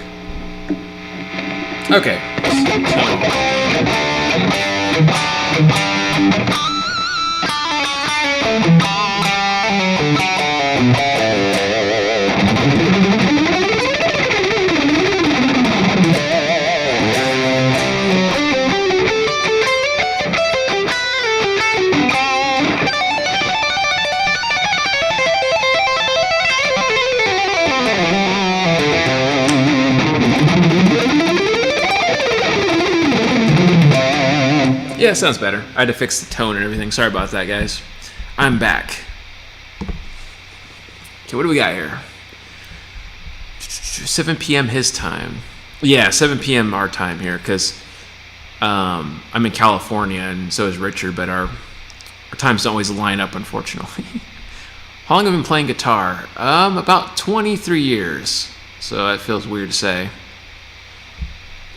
[SPEAKER 1] Okay. Yeah, sounds better. I had to fix the tone and everything. Sorry about that, guys. I'm back. Okay, what do we got here? 7 p.m. his time. Yeah, 7 p.m. our time here, because I'm in California, and so is Richard, but our times don't always line up, unfortunately. How long have I been playing guitar? About 23 years, so that feels weird to say.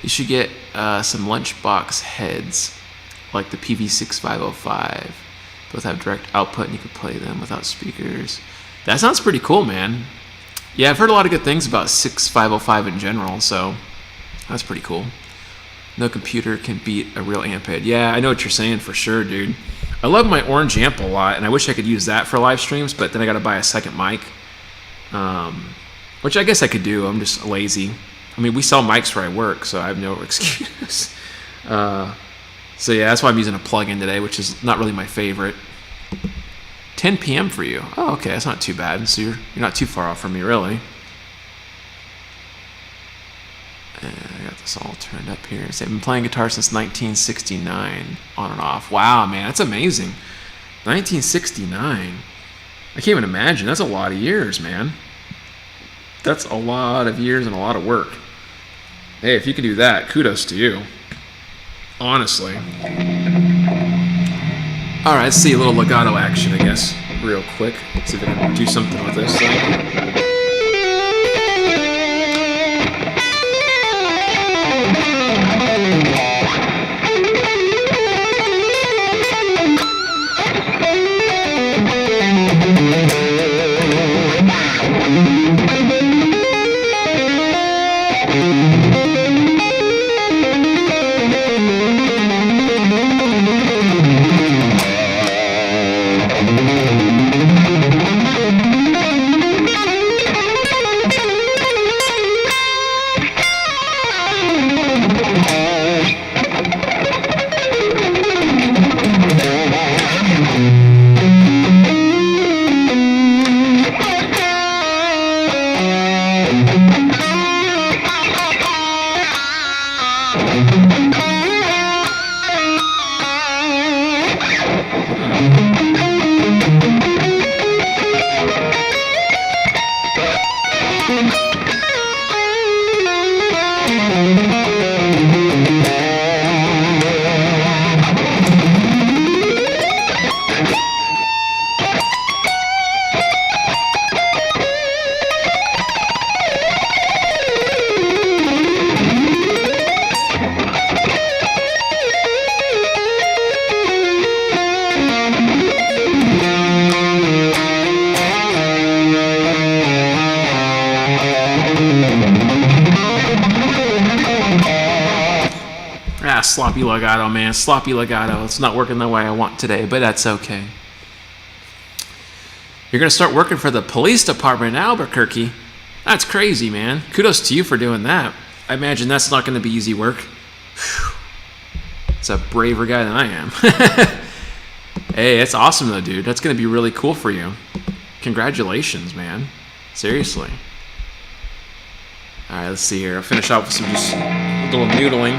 [SPEAKER 1] You should get some lunchbox heads, like the PV6505. Both have direct output and you can play them without speakers. That sounds pretty cool, man. Yeah, I've heard a lot of good things about 6505 in general, so that's pretty cool. No computer can beat a real amp head. Yeah, I know what you're saying for sure, dude. I love my orange amp a lot, and I wish I could use that for live streams, but then I gotta buy a second mic. Which I guess I could do. I'm just lazy. I mean, we sell mics where I work, so I have no excuse. So yeah, that's why I'm using a plug-in today, which is not really my favorite. 10 p.m. for you. Oh, okay, that's not too bad. So you're not too far off from me, really. I got this all turned up here. So I've been playing guitar since 1969, on and off. Wow, man, that's amazing. 1969. I can't even imagine. That's a lot of years, man. That's a lot of years and a lot of work. Hey, if you can do that, kudos to you. Honestly. All right, let's see a little legato action, I guess, real quick. Let's see if I can do something with this thing. Sloppy legato, man. Sloppy legato. It's not working the way I want today, but that's okay. You're going to start working for the police department in Albuquerque. That's crazy, man. Kudos to you for doing that. I imagine that's not going to be easy work. Whew. It's a braver guy than I am. Hey, that's awesome, though, dude. That's going to be really cool for you. Congratulations, man. Seriously. All right, let's see here. I'll finish off with some just a little noodling.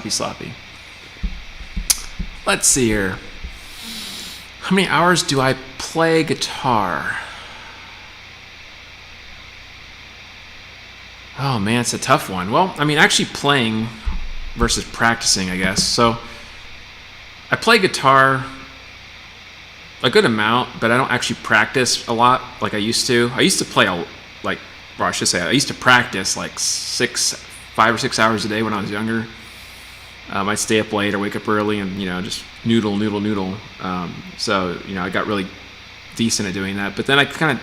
[SPEAKER 1] Sloppy. Let's see here. How many hours do I play guitar? Oh man, it's a tough one. Well, I mean, actually playing versus practicing, I guess. So I play guitar a good amount, but I don't actually practice a lot like I used to. I used to play I used to practice like 5 or 6 hours a day when I was younger. I'd stay up late or wake up early and, just noodle. So, I got really decent at doing that. But then I kind of,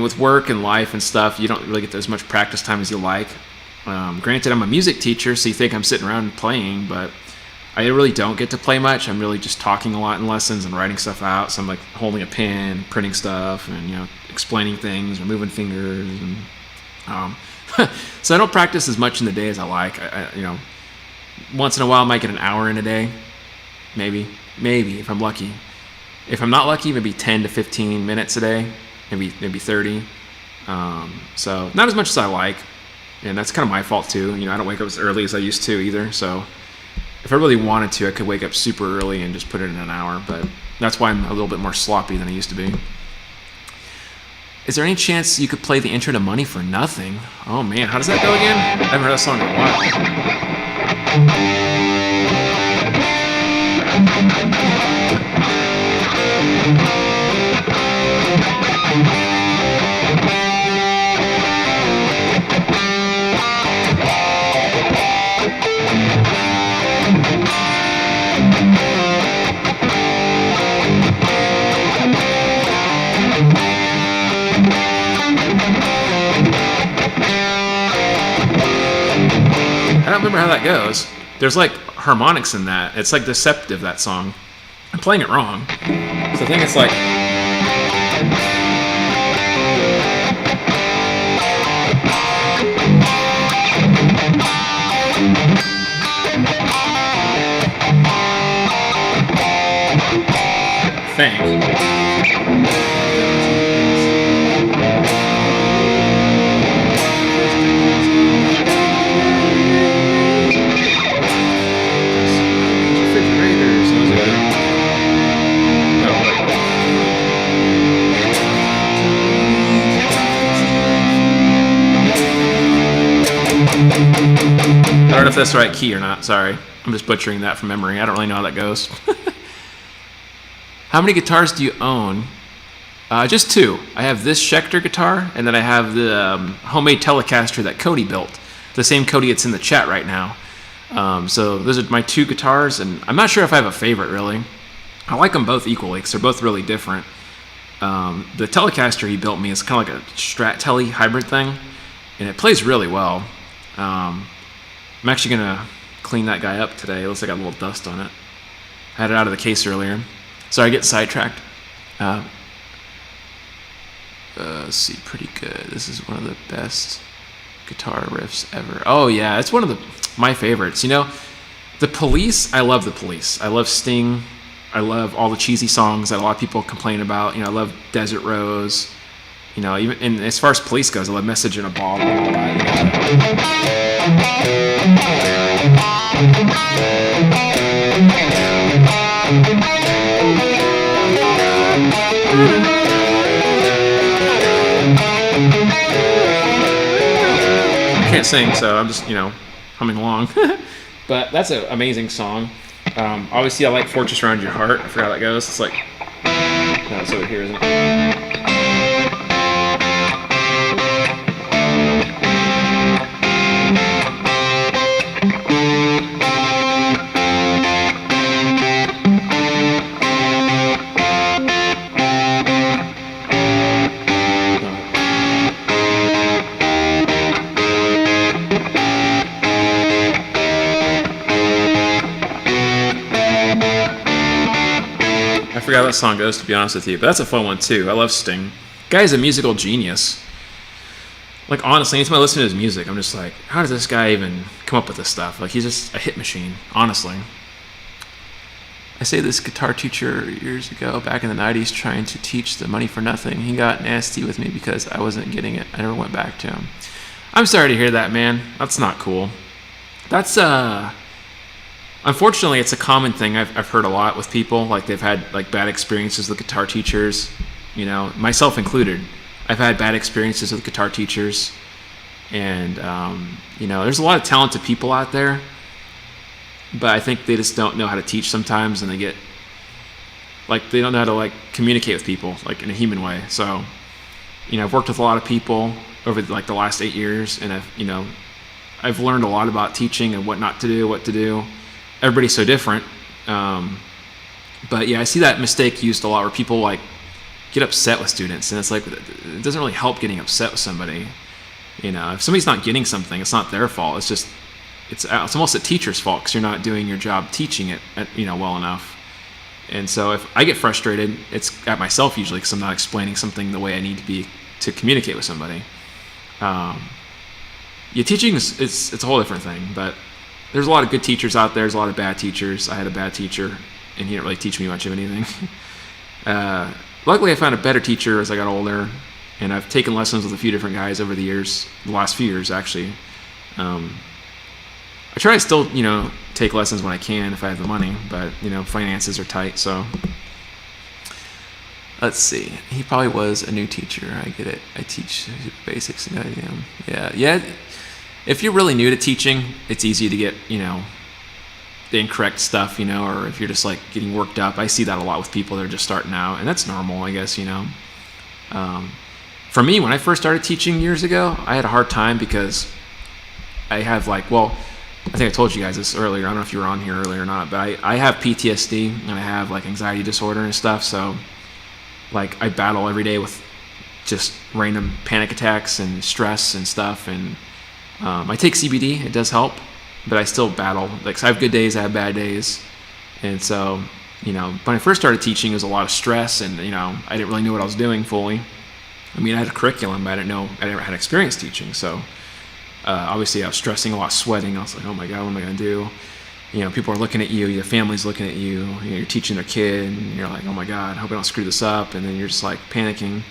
[SPEAKER 1] with work and life and stuff, you don't really get as much practice time as you like. Granted, I'm a music teacher, so you think I'm sitting around playing, but I really don't get to play much. I'm really just talking a lot in lessons and writing stuff out. So I'm like holding a pen, printing stuff, and, explaining things or moving fingers. And so I don't practice as much in the day as I like. Once in a while I might get an hour in a day, maybe if I'm lucky. If I'm not lucky, maybe 10 to 15 minutes a day, maybe 30. So not as much as I like, and that's kind of my fault too. I don't wake up as early as I used to either. So if I really wanted to, I could wake up super early and just put it in an hour, but that's why I'm a little bit more sloppy than I used to be. Is there any chance you could play the intro to Money for Nothing? Oh man, how does that go again? I haven't heard that song in a while. I don't remember how that goes. There's like harmonics in that. It's like deceptive, that song. I'm playing it wrong. So I think it's like... I think. I don't know if that's the right key or not. Sorry. I'm just butchering that from memory. I don't really know how that goes. How many guitars do you own? Just 2. I have this Schecter guitar, and then I have the homemade Telecaster that Cody built. The same Cody that's in the chat right now. So those are my 2 guitars, and I'm not sure if I have a favorite, really. I like them both equally, because they're both really different. The Telecaster he built me is kind of like a Strat Tele hybrid thing, and it plays really well. I'm actually going to clean that guy up today. It looks like I got a little dust on it. I had it out of the case earlier. Sorry, I get sidetracked. Let's see, pretty good. This is one of the best guitar riffs ever. Oh yeah, it's one of my favorites. The Police, I love the Police. I love Sting. I love all the cheesy songs that a lot of people complain about. I love Desert Rose. Even and as far as Police goes, I love Message in a Bottle. And all that. I can't sing, so I'm just humming along. But that's an amazing song. Obviously, I like Fortress Around Your Heart. I forgot how that goes. It's like no, it's over here, isn't it? I forgot how that song goes, to be honest with you, but that's a fun one too. I love Sting. Guy's a musical genius. Like, honestly, anytime I listen to his music, I'm just like, how does this guy even come up with this stuff? Like, he's just a hit machine, honestly. I say this guitar teacher years ago, back in the 90s, trying to teach the Money for Nothing. He got nasty with me because I wasn't getting it. I never went back to him. I'm sorry to hear that, man. That's not cool. That's, unfortunately, it's a common thing I've heard a lot with people. Like, they've had like bad experiences with guitar teachers, myself included. I've had bad experiences with guitar teachers, and there's a lot of talented people out there, but I think they just don't know how to teach sometimes, and they get Like they don't know how to like communicate with people like in a human way. So, you know, I've worked with a lot of people over like the last 8 years, and I've learned a lot about teaching and what not to do, what to do. Everybody's so different. But yeah, I see that mistake used a lot where people like get upset with students, and it's like it doesn't really help getting upset with somebody. You know, if somebody's not getting something, it's not their fault. It's just it's almost a teacher's fault because you're not doing your job teaching it well enough. And so if I get frustrated, it's at myself usually because I'm not explaining something the way I need to be to communicate with somebody. Teaching it's a whole different thing, but there's a lot of good teachers out there. There's a lot of bad teachers. I had a bad teacher, and he didn't really teach me much of anything. Luckily, I found a better teacher as I got older, and I've taken lessons with a few different guys over the years, the last few years actually. I try to still, take lessons when I can if I have the money, but, finances are tight, so. Let's see. He probably was a new teacher. I get it. I teach basics. Yeah. If you're really new to teaching, it's easy to get, the incorrect stuff, or if you're just like getting worked up. I see that a lot with people that are just starting out, and that's normal, I guess, For me, when I first started teaching years ago, I had a hard time because I have I think I told you guys this earlier. I don't know if you were on here earlier or not, but I have PTSD and I have like anxiety disorder and stuff. So like I battle every day with just random panic attacks and stress and stuff. And I take CBD. It does help, but I still battle. Like, so I have good days, I have bad days. And so, when I first started teaching, it was a lot of stress, and, I didn't really know what I was doing fully. I mean, I had a curriculum, but I never had experience teaching. So obviously I was stressing a lot, sweating. I was like, oh my God, what am I going to do? People are looking at you, your family's looking at you, you're teaching their kid, and you're like, oh my God, I hope I don't screw this up. And then you're just like panicking.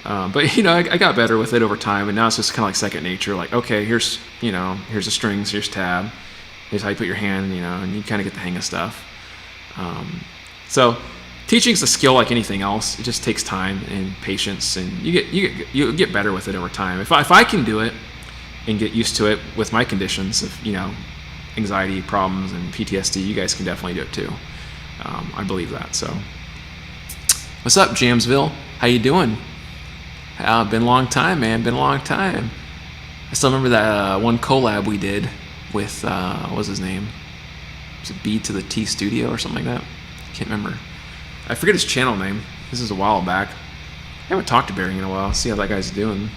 [SPEAKER 1] But I got better with it over time, and now it's just kind of like second nature. Like, okay, here's the strings, here's tab, here's how you put your hand, and you kind of get the hang of stuff. So teaching's a skill like anything else. It just takes time and patience, and you get better with it over time. If I can do it and get used to it with my conditions of anxiety problems and PTSD, you guys can definitely do it too. I believe that. So, what's up, Jamesville? How you doing? Been a long time, man. Been a long time. I still remember that one collab we did with what was his name? Was it B to the T Studio or something like that? Can't remember. I forget his channel name. This is a while back. I haven't talked to Barry in a while. See how that guy's doing.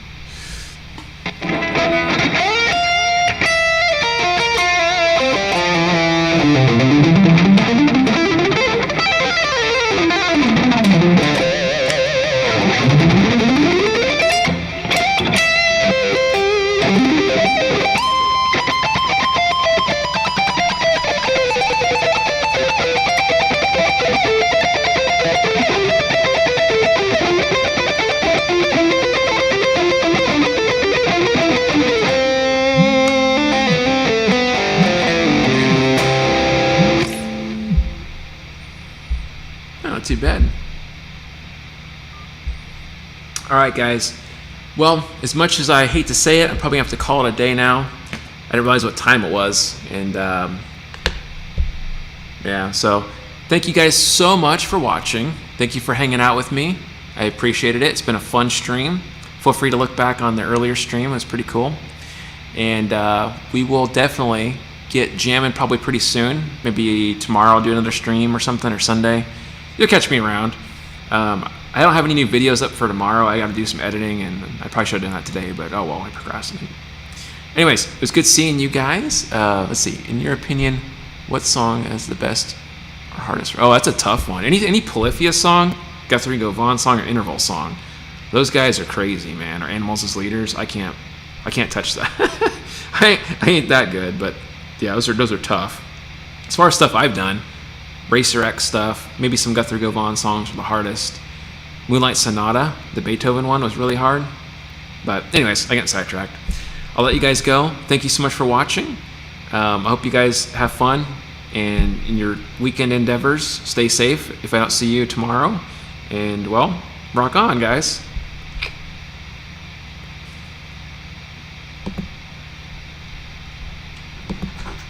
[SPEAKER 1] Not too bad. All right, guys. Well, as much as I hate to say it, I'm probably gonna have to call it a day now. I didn't realize what time it was, and yeah. So, thank you guys so much for watching. Thank you for hanging out with me. I appreciated it. It's been a fun stream. Feel free to look back on the earlier stream. It was pretty cool. And we will definitely get jamming probably pretty soon. Maybe tomorrow I'll do another stream or something, or Sunday. You'll catch me around. I don't have any new videos up for tomorrow. I got to do some editing, and I probably should have done that today, but oh well, I procrastinate. Anyways, it was good seeing you guys. Let's see. In your opinion, what song is the best or hardest? Oh, that's a tough one. Any Polyphia song, Guthrie Govan song, or Interval song? Those guys are crazy, man. Or Animals as Leaders. I can't touch that. I ain't that good, but yeah, those are tough. As far as stuff I've done, Racer X stuff, maybe some Guthrie Govan songs were the hardest. Moonlight Sonata, the Beethoven one, was really hard. But anyways, I get sidetracked. I'll let you guys go. Thank you so much for watching. I hope you guys have fun and in your weekend endeavors. Stay safe if I don't see you tomorrow. And well, rock on, guys.